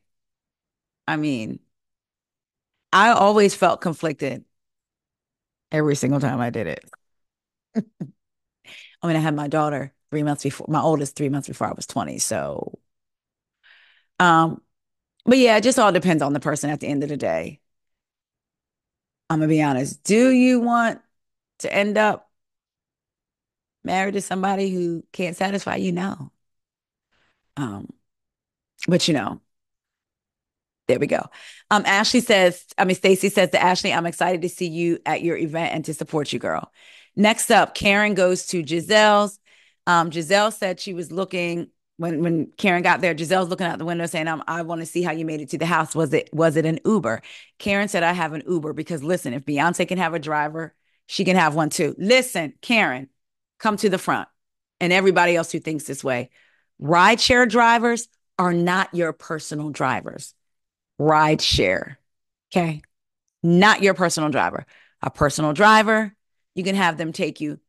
I mean, I always felt conflicted every single time I did it. I mean, I had my daughter 3 months before, my oldest 3 months before I was 20. So, um, but yeah, it just all depends on the person at the end of the day. I'm gonna be honest. Do you want to end up married to somebody who can't satisfy you? No. Um, but there we go. Stacy says to Ashley, I'm excited to see you at your event and to support you, girl. Next up, Karen goes to Giselle's. Giselle said she was looking when Karen got there. Giselle's looking out the window saying, I want to see how you made it to the house. Was it an Uber? Karen said, I have an Uber because listen, if Beyonce can have a driver She can have one too. Listen, Karen, come to the front. And everybody else who thinks this way, rideshare drivers are not your personal drivers. Rideshare, okay? Not your personal driver. A personal driver, you can have them take you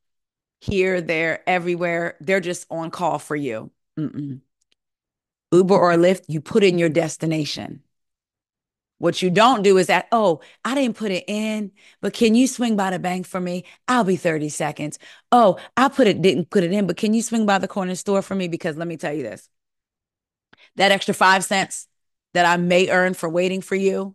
here, there, everywhere. They're just on call for you. Mm-mm. Uber or Lyft, you put in your destination. What you don't do is that, oh, I didn't put it in, but can you swing by the bank for me? I'll be 30 seconds. Oh, didn't put it in, but can you swing by the corner store for me? Because let me tell you this, that extra 5 cents that I may earn for waiting for you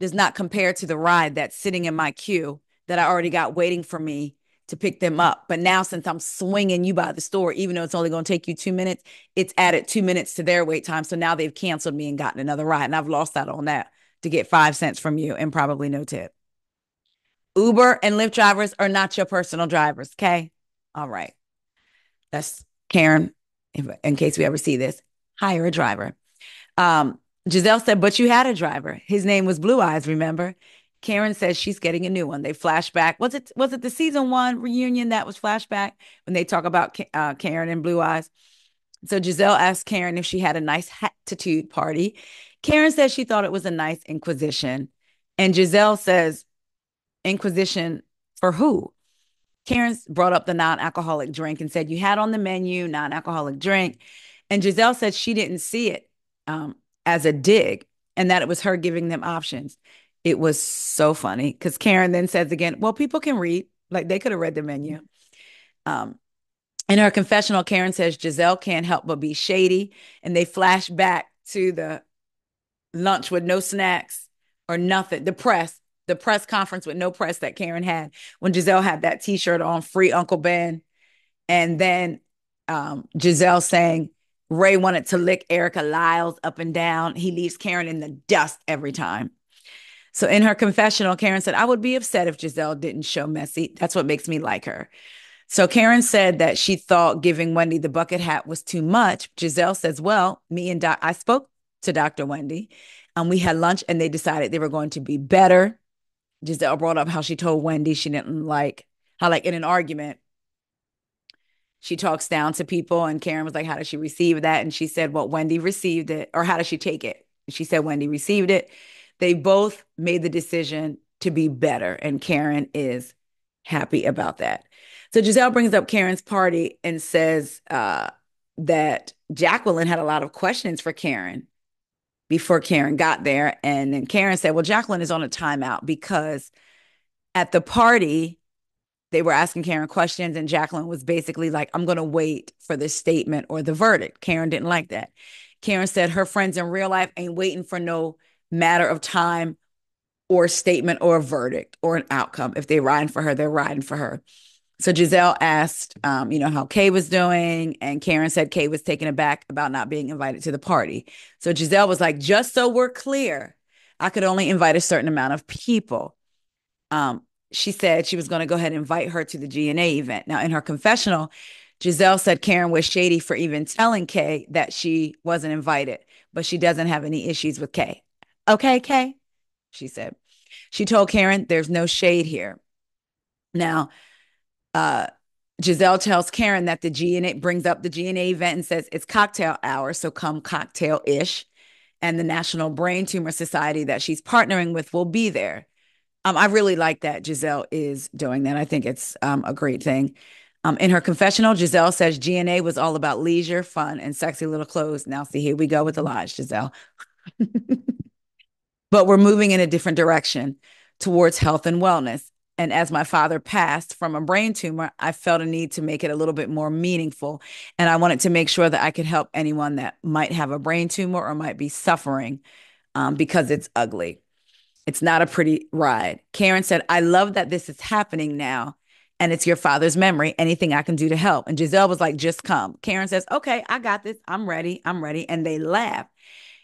does not compare to the ride that's sitting in my queue that I already got waiting for me to pick them up. But now, since I'm swinging you by the store, even though it's only going to take you 2 minutes, it's added 2 minutes to their wait time. So now they've canceled me and gotten another ride. And I've lost out on that to get 5 cents from you and probably no tip. Uber and Lyft drivers are not your personal drivers. Okay. All right. That's Karen. In case we ever see this, hire a driver. Um, Giselle said, but you had a driver. His name was Blue Eyes, remember? Karen says she's getting a new one. They flashback. Was it the season one reunion that was flashback when they talk about Karen and Blue Eyes? So Giselle asked Karen if she had a nice hatitude party. Karen says she thought it was a nice inquisition. And Giselle says, Inquisition for who? Karen brought up the non-alcoholic drink and said, you had on the menu non-alcoholic drink. And Giselle said she didn't see it um, as a dig and that it was her giving them options. It was so funny because Karen then says again, well, people can read. Like they could have read the menu. Um, in her confessional, Karen says Giselle can't help but be shady. And they flash back to the lunch with no snacks or nothing. The press conference with no press that Karen had when Giselle had that T-shirt on, free Uncle Ben, and then Giselle saying Ray wanted to lick Erica Lyles up and down. He leaves Karen in the dust every time. So in her confessional, Karen said, I would be upset if Giselle didn't show messy. That's what makes me like her. So Karen said that she thought giving Wendy the bucket hat was too much. Giselle says, well, I spoke to Dr. Wendy and we had lunch and they decided they were going to be better. Giselle brought up how she told Wendy she didn't like, how like in an argument, she talks down to people and Karen was like, how does she receive that? And she said, well, Wendy received it. Or how does she take it? She said, Wendy received it. They both made the decision to be better. And Karen is happy about that. So Giselle brings up Karen's party and says that Jacqueline had a lot of questions for Karen before Karen got there. And then Karen said, well, Jacqueline is on a timeout because at the party, they were asking Karen questions, and Jacqueline was basically like, I'm going to wait for the statement or the verdict. Karen didn't like that. Karen said her friends in real life ain't waiting for no matter of time or statement or a verdict or an outcome. If they're riding for her, they're riding for her. So Giselle asked, how Kay was doing, and Karen said Kay was taken aback about not being invited to the party. So Giselle was like, just so we're clear, I could only invite a certain amount of people. She said she was going to go ahead and invite her to the GNA event. Now, in her confessional, Giselle said Karen was shady for even telling Kay that she wasn't invited, but she doesn't have any issues with Kay. Okay, Kay, she said. She told Karen there's no shade here. Now, uh, Giselle tells Karen that the GNA brings up the GNA event and says it's cocktail hour, so come cocktail-ish. And the National Brain Tumor Society that she's partnering with will be there. I really like that Giselle is doing that. I think it's a great thing. In her confessional, Giselle says GNA was all about leisure, fun, and sexy little clothes. Now, see, here we go with the lies, Giselle. But we're moving in a different direction towards health and wellness. And as my father passed from a brain tumor, I felt a need to make it a little bit more meaningful. And I wanted to make sure that I could help anyone that might have a brain tumor or might be suffering because it's ugly. It's not a pretty ride. Karen said, I love that this is happening now. And it's your father's memory. Anything I can do to help. And Giselle was like, just come. Karen says, okay, I got this. I'm ready. I'm ready. And they laugh.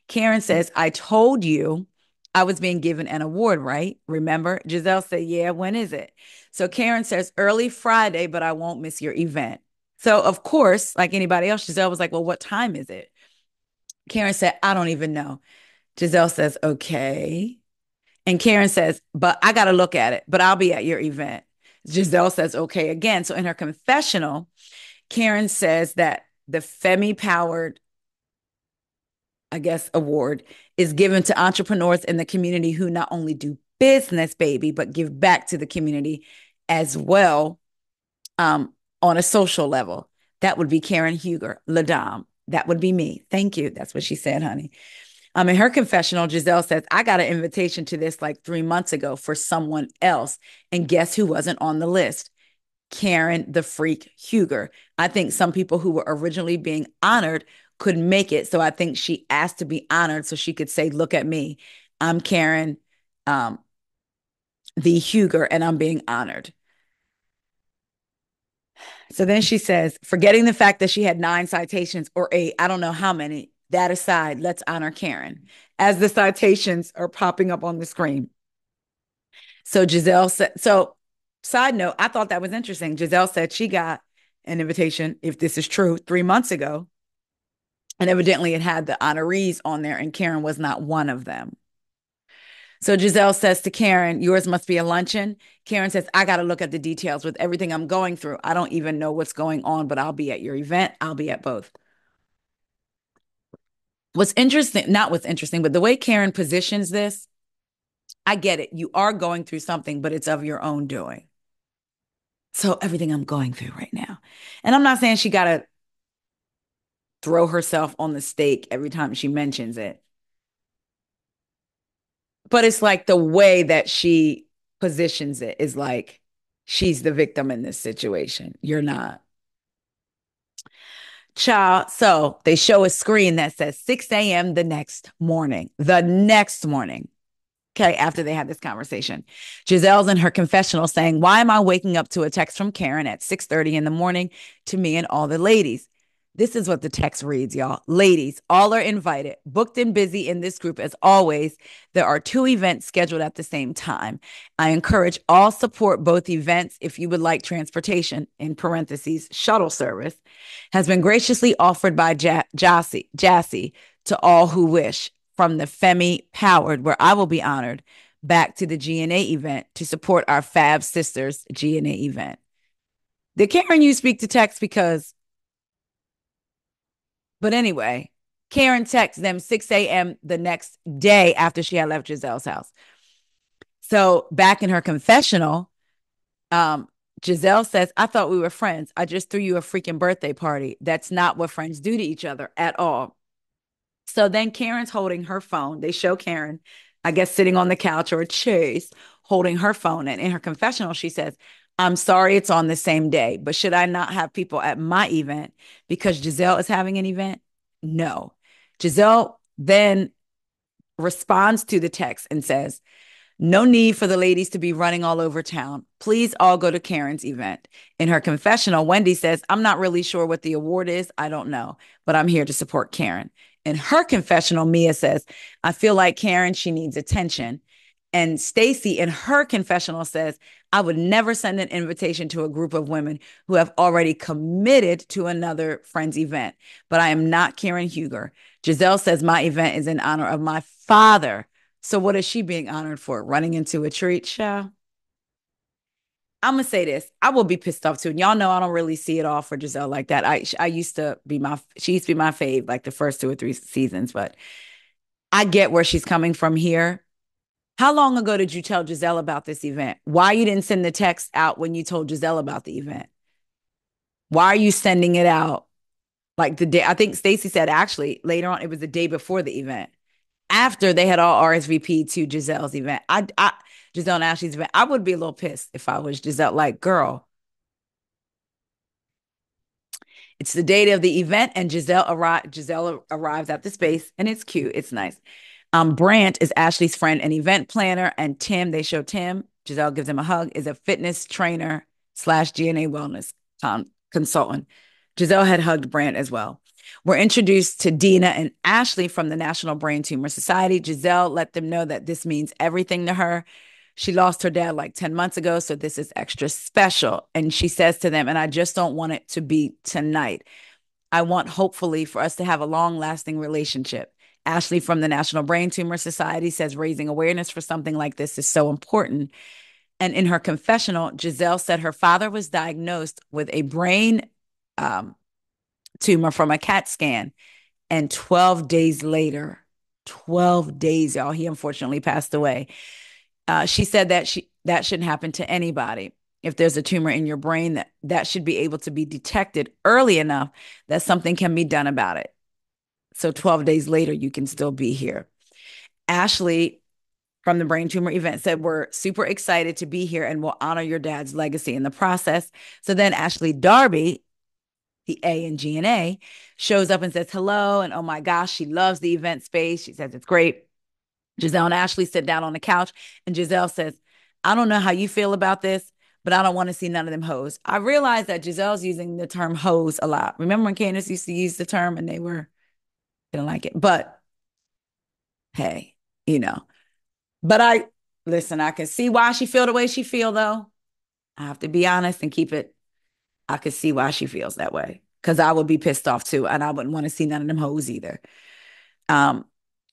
Karen says, I told you I was being given an award, right? Remember? Giselle said, yeah, when is it? So Karen says, early Friday, but I won't miss your event. So, of course, like anybody else, Giselle was like, well, what time is it? Karen said, I don't even know. Giselle says, okay. And Karen says, but I got to look at it, but I'll be at your event. Giselle says, okay, again. So in her confessional, Karen says that the Femi Powered, I guess, award is given to entrepreneurs in the community who not only do business, baby, but give back to the community as well, on a social level. That would be Karen Huger, Ladam. That would be me. Thank you. That's what she said, honey. In her confessional, Giselle says, I got an invitation to this like 3 months ago for someone else. And guess who wasn't on the list? Karen the Freak Huger. I think some people who were originally being honored couldn't make it. So I think she asked to be honored so she could say, look at me. I'm Karen um, the Huger and I'm being honored. So then she says, forgetting the fact that she had 9 citations or 8, I don't know how many. That aside, let's honor Karen. As the citations are popping up on the screen. So Giselle said, so side note, I thought that was interesting. Giselle said she got an invitation, if this is true, 3 months ago. And evidently it had the honorees on there, and Karen was not one of them. So Giselle says to Karen, yours must be a luncheon. Karen says, I got to look at the details with everything I'm going through. I don't even know what's going on, but I'll be at your event. I'll be at both. What's interesting, not what's interesting, but the way Karen positions this, I get it. You are going through something, but it's of your own doing. So everything I'm going through right now. And I'm not saying she got to throw herself on the stake every time she mentions it, but it's like the way that she positions it is like she's the victim in this situation. You're not. Child. So they show a screen that says 6 a.m. the next morning. The next morning. Okay, after they had this conversation. Giselle's in her confessional saying, why am I waking up to a text from Karen at 6:30 in the morning to me and all the ladies? This is what the text reads, y'all. Ladies, all are invited, booked and busy in this group as always. There are 2 events scheduled at the same time. I encourage all support both events if you would like transportation, in parentheses, shuttle service, has been graciously offered by Jassy to all who wish, from the Femi Powered, where I will be honored, back to the GNA event to support our Fab Sisters GNA event. Did Karen you speak to text? But anyway, Karen texts them 6 a.m. the next day after she had left Giselle's house. So back in her confessional, um, Giselle says, I thought we were friends. I just threw you a freaking birthday party. That's not what friends do to each other at all. So then Karen's holding her phone. They show Karen, I guess, sitting on the couch or a chaise, holding her phone. And in her confessional, she says, I'm sorry it's on the same day, but should I not have people at my event because Giselle is having an event? No. Giselle then responds to the text and says, no need for the ladies to be running all over town. Please all go to Karen's event. In her confessional, Wendy says, I'm not really sure what the award is. I don't know, but I'm here to support Karen. In her confessional, Mia says, I feel like Karen, she needs attention. And Stacy in her confessional says, I would never send an invitation to a group of women who have already committed to another friend's event, but I am not Karen Huger. Giselle says my event is in honor of my father. So what is she being honored for? Running into a treat show? I'm gonna say this. I will be pissed off too. And y'all know I don't really see it all for Giselle like that. I used to be she used to be my fave like the first 2 or 3 seasons, but I get where she's coming from here. How long ago did you tell Giselle about this event? Why you didn't send the text out when you told Giselle about the event? Why are you sending it out like the day? I think Stacy said actually later on it was the day before the event, after they had all RSVP to Giselle's event. Giselle and Ashley's event. I would be a little pissed if I was Giselle. Like, girl, it's the date of the event, and Giselle arrives at the space, and it's cute. It's nice. Brant is Ashley's friend and event planner, and Tim, they show Tim, Giselle gives him a hug, is a fitness trainer slash GNA wellness consultant. Giselle had hugged Brant as well. We're introduced to Dina and Ashley from the National Brain Tumor Society. Giselle let them know that this means everything to her. She lost her dad like 10 months ago, so this is extra special. And she says to them, and I just don't want it to be tonight. I want, hopefully, for us to have a long-lasting relationship. Ashley from the National Brain Tumor Society says raising awareness for something like this is so important. And in her confessional, Giselle said her father was diagnosed with a brain um, tumor from a CAT scan. And 12 days later, 12 days, y'all, he unfortunately passed away. She said that that shouldn't happen to anybody. If there's a tumor in your brain, that should be able to be detected early enough that something can be done about it. So 12 days later, you can still be here. Ashley from the brain tumor event said, we're super excited to be here and we'll honor your dad's legacy in the process. So then Ashley Darby, the A in G&A, shows up and says hello. And oh my gosh, she loves the event space. She says it's great. Giselle and Ashley sit down on the couch, and Giselle says, I don't know how you feel about this, but I don't want to see none of them hoes. I realized that Giselle's using the term hoes a lot. Remember when Candace used to use the term and didn't like it? But hey, you know, but listen, I can see why she feel the way she feel though. I have to be honest and keep it. I could see why she feels that way because I would be pissed off too. And I wouldn't want to see none of them hoes either. Um,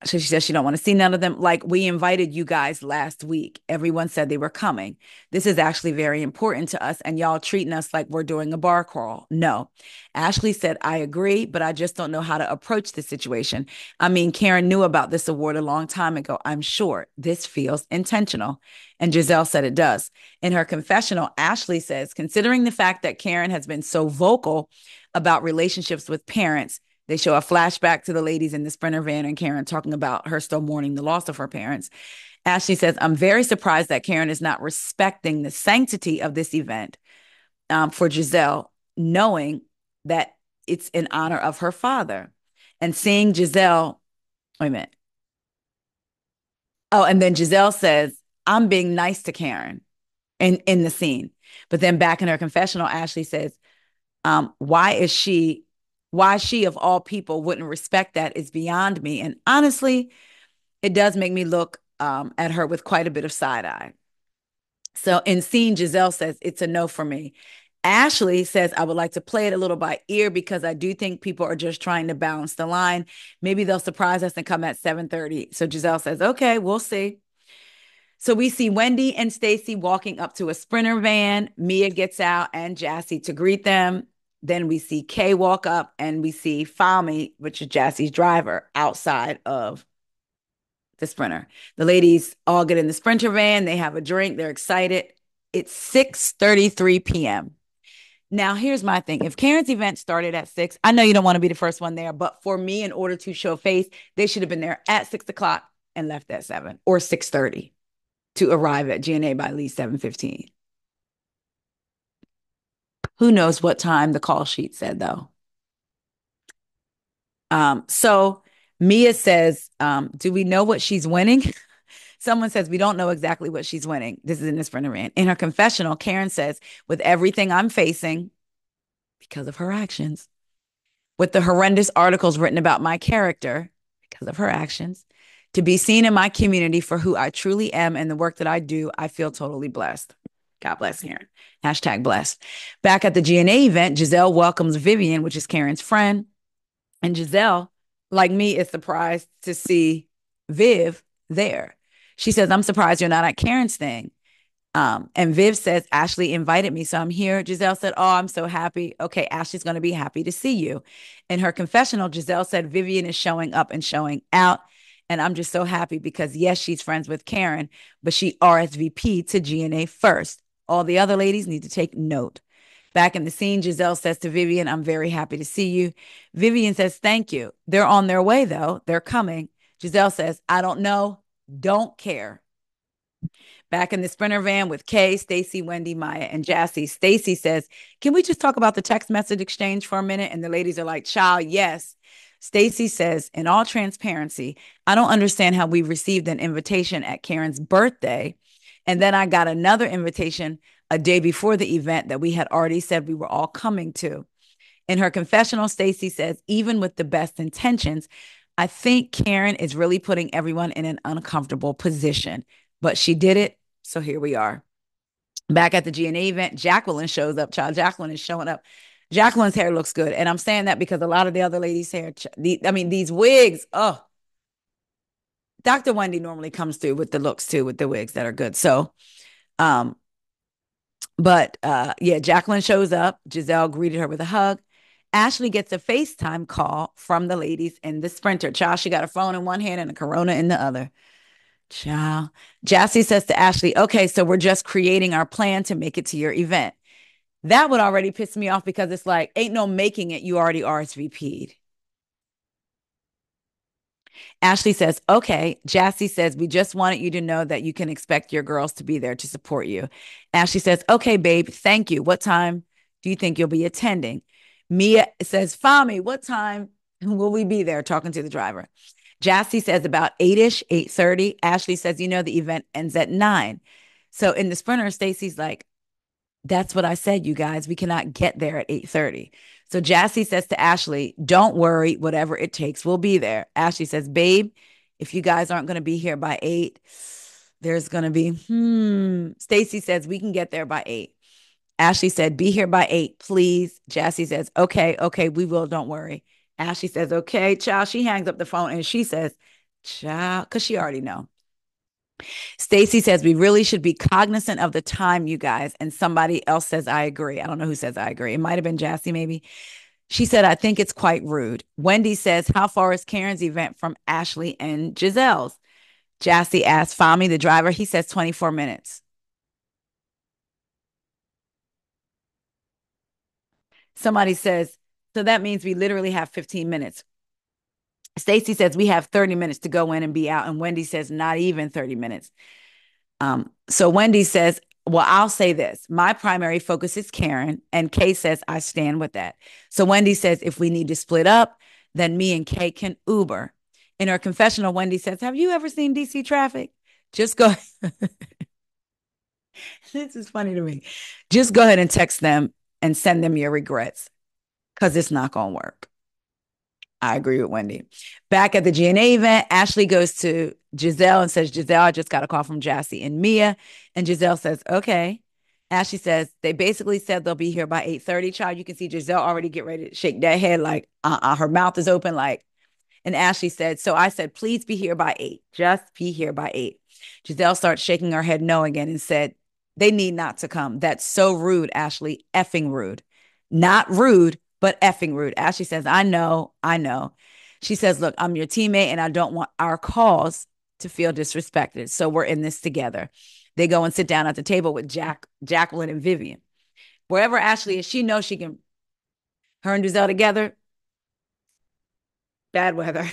so she says she don't want to see none of them. Like, we invited you guys last week. Everyone said they were coming. This is actually very important to us, and y'all treating us like we're doing a bar crawl. No. Ashley said, I agree, but I just don't know how to approach the situation. I mean, Karen knew about this award a long time ago. I'm sure this feels intentional. And Giselle said it does. In her confessional, Ashley says, considering the fact that Karen has been so vocal about relationships with parents, they show a flashback to the ladies in the Sprinter van and Karen talking about her still mourning the loss of her parents. Ashley says, I'm very surprised that Karen is not respecting the sanctity of this event for Giselle, knowing that it's in honor of her father. And seeing Giselle, wait a minute. Oh, and then Giselle says, I'm being nice to Karen in the scene. But then back in her confessional, Ashley says, why she of all people wouldn't respect that is beyond me. And honestly, it does make me look at her with quite a bit of side eye. So in scene, Giselle says, it's a no for me. Ashley says, I would like to play it a little by ear because I do think people are just trying to balance the line. Maybe they'll surprise us and come at 7:30. So Giselle says, okay, we'll see. So we see Wendy and Stacy walking up to a Sprinter van. Mia gets out and Jassy to greet them. Then we see Kay walk up and we see Fami, which is Jassy's driver, outside of the Sprinter. The ladies all get in the Sprinter van. They have a drink. They're excited. It's 6:33 p.m. Now, here's my thing. If Karen's event started at 6, I know you don't want to be the first one there, but for me, in order to show face, they should have been there at 6 o'clock and left at 7 or 6:30 to arrive at GNA by at least 7:15. Who knows what time the call sheet said, though. So Mia says, do we know what she's winning? Someone says, we don't know exactly what she's winning. This is in this friend of In her confessional, Karen says, with everything I'm facing because of her actions, with the horrendous articles written about my character because of her actions, to be seen in my community for who I truly am and the work that I do, I feel totally blessed. God bless Karen. Hashtag blessed. Back at the GNA event, Giselle welcomes Vivian, which is Karen's friend. And Giselle, like me, is surprised to see Viv there. She says, I'm surprised you're not at Karen's thing. And Viv says, Ashley invited me, so I'm here. Giselle said, oh, I'm so happy. Okay, Ashley's going to be happy to see you. In her confessional, Giselle said, Vivian is showing up and showing out. And I'm just so happy because, yes, she's friends with Karen, but she RSVP'd to GNA first. All the other ladies need to take note. Back in the scene, Giselle says to Vivian, I'm very happy to see you. Vivian says, thank you. They're on their way, though. They're coming. Giselle says, I don't know. Don't care. Back in the Sprinter van with Kay, Stacy, Wendy, Maya, and Jassy, Stacy says, can we just talk about the text message exchange for a minute? And the ladies are like, child, yes. Stacy says, in all transparency, I don't understand how we received an invitation at Karen's birthday. And then I got another invitation a day before the event that we had already said we were all coming to. In her confessional, Stacy says, even with the best intentions, I think Karen is really putting everyone in an uncomfortable position. But she did it, so here we are. Back at the GNA event, Jacqueline shows up. Child, Jacqueline is showing up. Jacqueline's hair looks good. And I'm saying that because a lot of the other ladies' hair, these wigs, oh, Dr. Wendy normally comes through with the looks too, with the wigs that are good. So Um, but yeah, Jacqueline shows up. Giselle greeted her with a hug. Ashley gets a FaceTime call from the ladies in the Sprinter. Child, she got a phone in one hand and a Corona in the other. Child. Jassy says to Ashley, okay, so we're just creating our plan to make it to your event. That would already piss me off because it's like, ain't no making it. You already RSVP'd. Ashley says, okay. Jassy says, we just wanted you to know that you can expect your girls to be there to support you. Ashley says, okay, babe, thank you. What time do you think you'll be attending? Mia says, Fami, what time will we be there? Talking to the driver. Jassy says about 8-ish, 8:30. Ashley says, the event ends at 9. So in the Sprinter, Stacy's like, that's what I said, you guys. We cannot get there at 8:30. So Jassy says to Ashley, don't worry, whatever it takes, we'll be there. Ashley says, babe, if you guys aren't going to be here by 8, there's going to be. Stacy says, we can get there by 8. Ashley said, be here by 8, please. Jassy says, okay, we will, don't worry. Ashley says, okay, child. She hangs up the phone and she says, child, because she already know. Stacy says we really should be cognizant of the time, you guys. And somebody else says, I agree. I don't know who says I agree. It might have been Jassy, maybe. She said, I think it's quite rude. Wendy says, how far is Karen's event from Ashley and Giselle's? Jassy asked Fami, the driver. He says 24 minutes. Somebody says, so that means we literally have 15 minutes. Stacy says we have 30 minutes to go in and be out. And Wendy says not even 30 minutes. So Wendy says, well, I'll say this. My primary focus is Karen, and Kay says I stand with that. So Wendy says if we need to split up, then me and Kay can Uber. In her confessional, Wendy says, have you ever seen DC traffic? Just go. This is funny to me. Just go ahead and text them and send them your regrets because it's not going to work. I agree with Wendy. Back at the GNA event, Ashley goes to Giselle and says, Giselle, I just got a call from Jassy and Mia. And Giselle says, okay. Ashley says, they basically said they'll be here by 8:30. Child, you can see Giselle already get ready to shake that head like, her mouth is open like, and Ashley said, so I said, please be here by 8. Just be here by 8. Giselle starts shaking her head no again and said, they need not to come. That's so rude, Ashley. Effing rude. Not rude, but effing rude. Ashley says, I know, I know. She says, look, I'm your teammate and I don't want our cause to feel disrespected. So we're in this together. They go and sit down at the table with Jacqueline and Vivian. Wherever Ashley is, she knows she can, her and Giselle together, bad weather.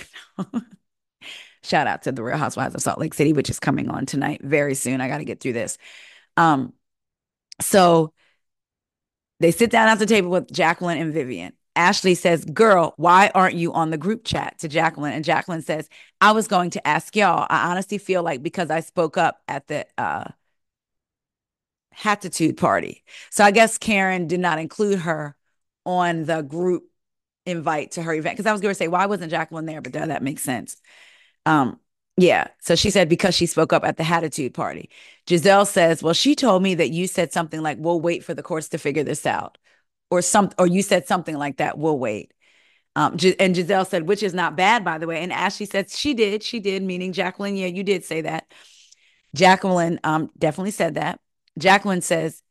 Shout out to the Real Housewives of Salt Lake City, which is coming on tonight very soon. I got to get through this. So they sit down at the table with Jacqueline and Vivian. Ashley says, girl, why aren't you on the group chat to Jacqueline? And Jacqueline says, I was going to ask y'all. I honestly feel like because I spoke up at the Hatitude party. So I guess Karen did not include her on the group invite to her event. Because I was going to say, why wasn't Jacqueline there? But that makes sense. Um, yeah. So she said because she spoke up at the Hatitude party. Giselle says, well, she told me that you said something like, we'll wait for the courts to figure this out. Or you said something like that, we'll wait. And Giselle said, which is not bad, by the way. And Ashley said, she did, meaning Jacqueline, yeah, you did say that. Jacqueline definitely said that. Jacqueline says,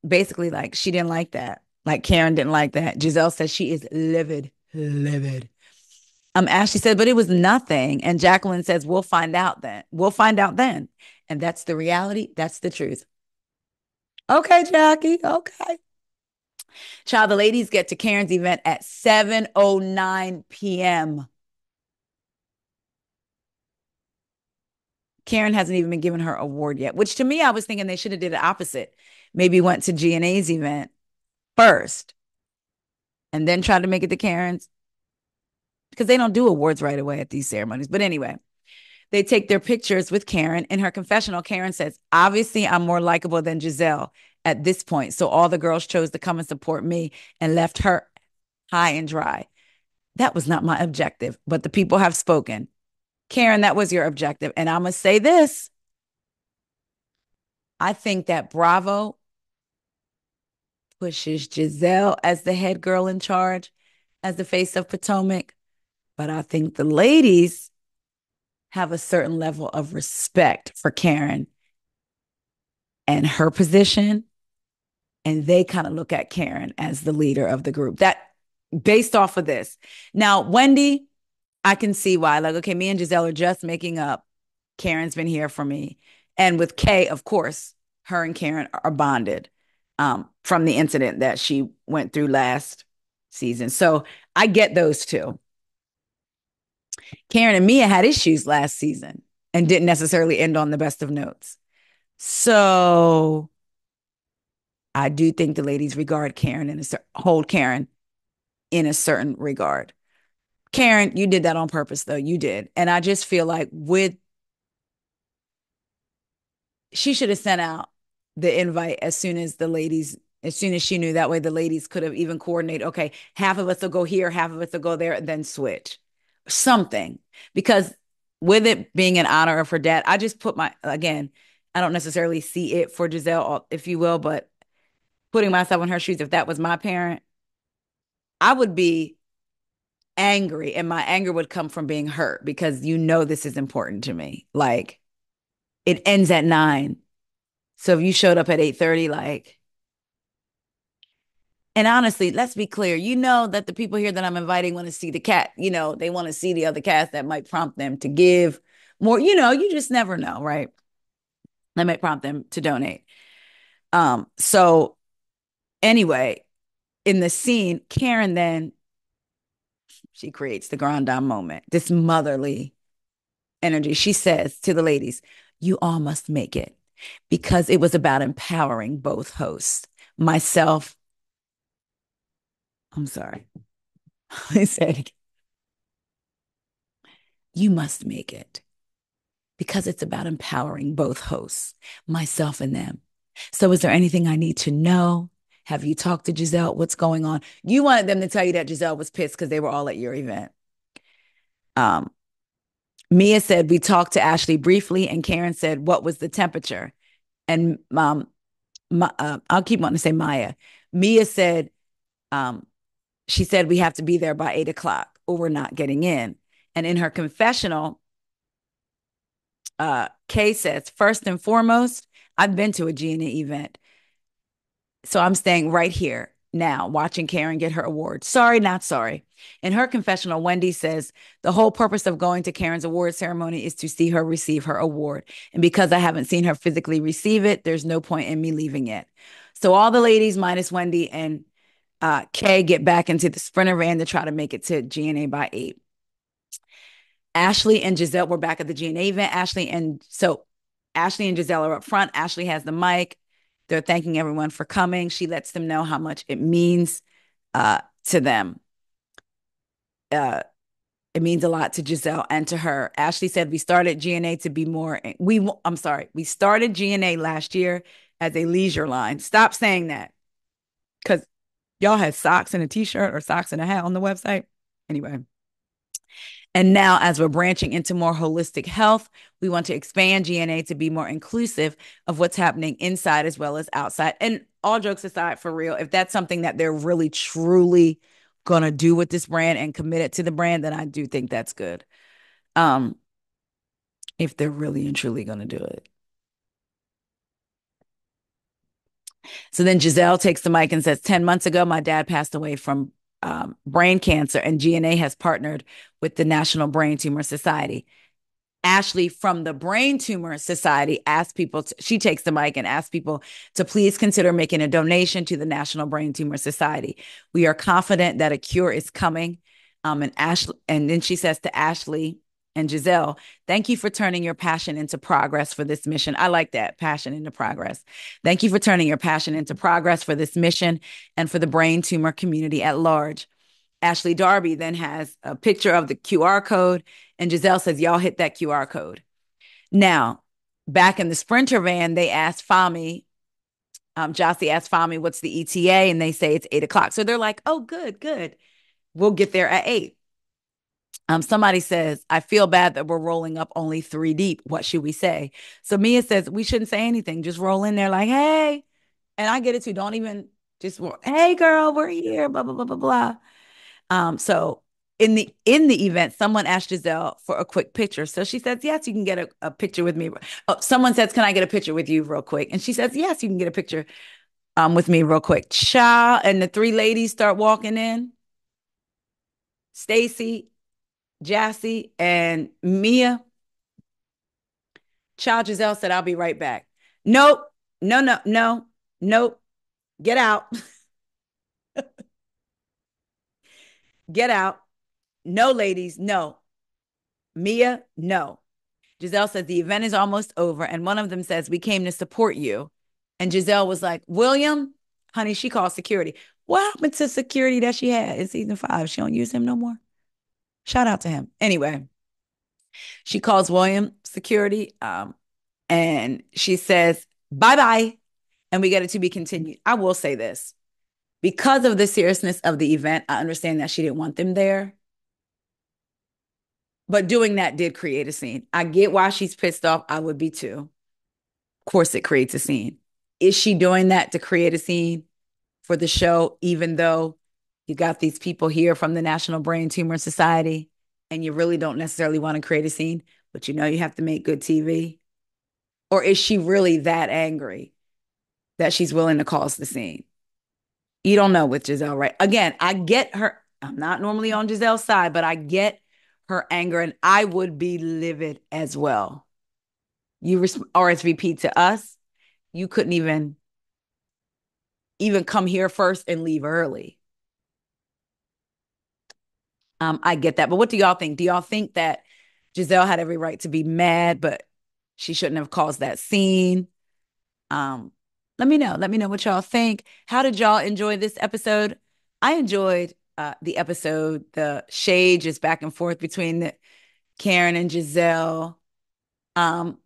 basically, like, she didn't like that. Like, Karen didn't like that. Giselle says she is livid, livid. Ashley said, but it was nothing. And Jacqueline says, we'll find out then. We'll find out then. And that's the reality. That's the truth. Okay, Jackie. Okay. Child, the ladies get to Karen's event at 7:09 p.m. Karen hasn't even been given her award yet, which to me, I was thinking they should have did the opposite. Maybe went to GNA's event first and then tried to make it to Karen's because they don't do awards right away at these ceremonies. But anyway, they take their pictures with Karen. In her confessional, Karen says, obviously, I'm more likable than Giselle at this point. So all the girls chose to come and support me and left her high and dry. That was not my objective, but the people have spoken. Karen, that was your objective. And I'm going to say this. I think that Bravo pushes Giselle as the head girl in charge, as the face of Potomac. But I think the ladies have a certain level of respect for Karen and her position, and they kind of look at Karen as the leader of the group. That based off of this. Now, Wendy, I can see why. Like, okay, me and Giselle are just making up. Karen's been here for me. And with Kay, of course, her and Karen are bonded from the incident that she went through last season. So I get those two. Karen and Mia had issues last season and didn't necessarily end on the best of notes. So I do think the ladies regard Karen and hold Karen in a certain regard. Karen, you did that on purpose, though. You did. And I just feel like she should have sent out the invite as soon as as soon as she knew. That way the ladies could have even coordinated, okay, half of us will go here, half of us will go there, and then switch. Something. Because with it being in honor of her dad, I just put again, I don't necessarily see it for Giselle, if you will, but putting myself in her shoes, if that was my parent, I would be angry, and my anger would come from being hurt because this is important to me. Like, it ends at 9. So if you showed up at 8:30, like, and honestly, let's be clear, that the people here that I'm inviting want to see the cat, they want to see the other cast that might prompt them to give more, you just never know, right? That might prompt them to donate. So anyway, in the scene, Karen then she creates the grand dame moment, this motherly energy. She says to the ladies, you all must make it, because it was about empowering both hosts. Myself, I'm sorry. I said, you must make it, because it's about empowering both hosts, myself and them. So is there anything I need to know? Have you talked to Giselle? What's going on? You wanted them to tell you that Giselle was pissed because they were all at your event. Mia said, we talked to Ashley briefly, and Karen said, what was the temperature? And I'll keep wanting to say Maya. Mia said, she said, we have to be there by 8 o'clock or we're not getting in. And in her confessional, Kay says, first and foremost, I've been to a GNA event. So I'm staying right here now, watching Karen get her award. Sorry, not sorry. In her confessional, Wendy says, the whole purpose of going to Karen's award ceremony is to see her receive her award. And because I haven't seen her physically receive it, there's no point in me leaving yet. So all the ladies minus Wendy and Kay get back into the Sprinter van to try to make it to GNA by 8. Ashley and Giselle were back at the GNA event. Ashley and Giselle are up front. Ashley has the mic. They're thanking everyone for coming. She lets them know how much it means to them. It means a lot to Giselle and to her. Ashley said, we started GNA to be more, we started GNA last year as a leisure line. Stop saying that, because y'all had socks and a t-shirt or socks and a hat on the website. Anyway. And now, as we're branching into more holistic health, we want to expand GNA to be more inclusive of what's happening inside as well as outside. And all jokes aside, for real, if that's something that they're really, truly going to do with this brand and commit it to the brand, then I do think that's good. If they're really and truly going to do it. So then Giselle takes the mic and says, 10 months ago, my dad passed away from brain cancer, and GNA has partnered with the National Brain Tumor Society. Ashley from the Brain Tumor Society she takes the mic and asks people to please consider making a donation to the National Brain Tumor Society. We are confident that a cure is coming. And then she says to Ashley and Giselle, thank you for turning your passion into progress for this mission. I like that, passion into progress. Thank you for turning your passion into progress for this mission and for the brain tumor community at large. Ashley Darby then has a picture of the QR code, and Giselle says, y'all hit that QR code. Now, back in the Sprinter van, they asked Fahmy, Jossie asked Fahmy, what's the ETA? And they say it's 8 o'clock. So they're like, oh, good. We'll get there at 8. Somebody says, I feel bad that we're rolling up only 3 deep. What should we say? So Mia says, we shouldn't say anything. Just roll in there like, hey. And I get it too. Don't even just, hey, girl, we're here, blah, blah, blah, blah, blah. So in the event, someone asked Giselle for a quick picture. So she says, yes, you can get a picture with me. Oh, someone says, can I get a picture with you real quick? And she says, yes, you can get a picture with me real quick. Cha and the three ladies start walking in. Stacy, Jassy, and Mia. Child Giselle said, I'll be right back. Nope. No, no, no, nope. Get out. Get out. No, ladies, no. Mia, no. Giselle says the event is almost over. And one of them says, we came to support you. And Giselle was like, William, honey, she called security. What happened to security that she had in season 5? She don't use him no more. Shout out to him. Anyway, she calls William security and she says, bye bye. And we get it to be continued. I will say this because of the seriousness of the event, I understand that she didn't want them there. But doing that did create a scene. I get why she's pissed off. I would be too. Of course, it creates a scene. Is she doing that to create a scene for the show, even though you got these people here from the National Brain Tumor Society and you really don't necessarily want to create a scene, but you know you have to make good TV? Or is she really that angry that she's willing to cause the scene? You don't know with Giselle, right? Again, I get her. I'm not normally on Giselle's side, but I get her anger and I would be livid as well. You RSVP to us. You couldn't even come here first and leave early. I get that. But what do y'all think? Do y'all think that Giselle had every right to be mad, but she shouldn't have caused that scene? Um, Let me know. Let me know what y'all think. How did y'all enjoy this episode? I enjoyed the episode. The shade just back and forth between Karen and Giselle. Um,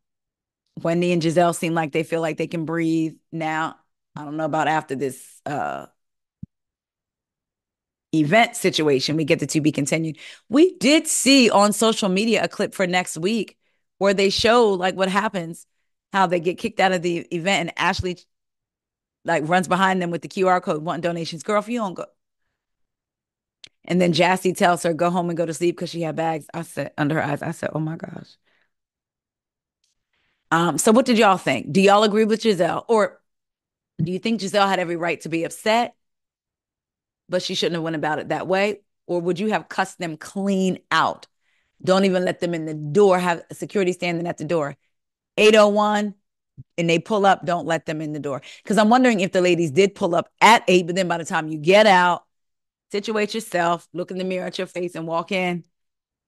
Wendy and Giselle seem like they feel like they can breathe now. I don't know about after this event situation. We get the to be continued. We did see on social media a clip for next week where they show like what happens, how they get kicked out of the event, and Ashley like runs behind them with the QR code, wanting donations. Girl, if you don't go. And then Jassy tells her, go home and go to sleep because she had bags. I said, under her eyes, I said, oh my gosh. So what did y'all think? Do y'all agree with Giselle? Or do you think Giselle had every right to be upset, but she shouldn't have went about it that way? Or would you have cussed them clean out? Don't even let them in the door, have security standing at the door. 8:01, and they pull up, don't let them in the door. Because I'm wondering if the ladies did pull up at 8, but then by the time you get out, situate yourself, look in the mirror at your face and walk in,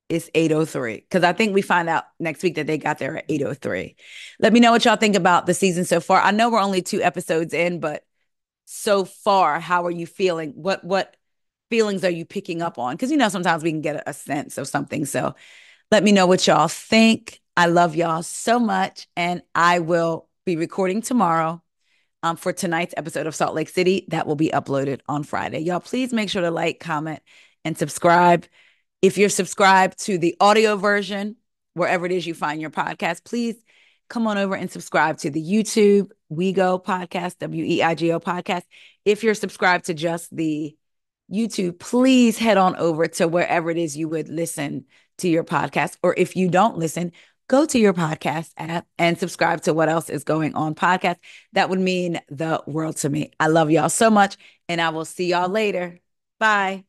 it's 8:03. Because I think we find out next week that they got there at 8:03. Let me know what y'all think about the season so far. I know we're only 2 episodes in, but so far, how are you feeling? What feelings are you picking up on? Because sometimes we can get a sense of something. So let me know what y'all think. I love y'all so much. And I will be recording tomorrow for tonight's episode of Salt Lake City. That will be uploaded on Friday. Y'all, please make sure to like, comment, and subscribe. If you're subscribed to the audio version, wherever it is you find your podcast, please come on over and subscribe to the YouTube WeGo podcast, WEIGO podcast. If you're subscribed to just the YouTube, please head on over to wherever it is you would listen to your podcast. Or if you don't listen, go to your podcast app and subscribe to what else is going on podcast. That would mean the world to me. I love y'all so much, and I will see y'all later. Bye.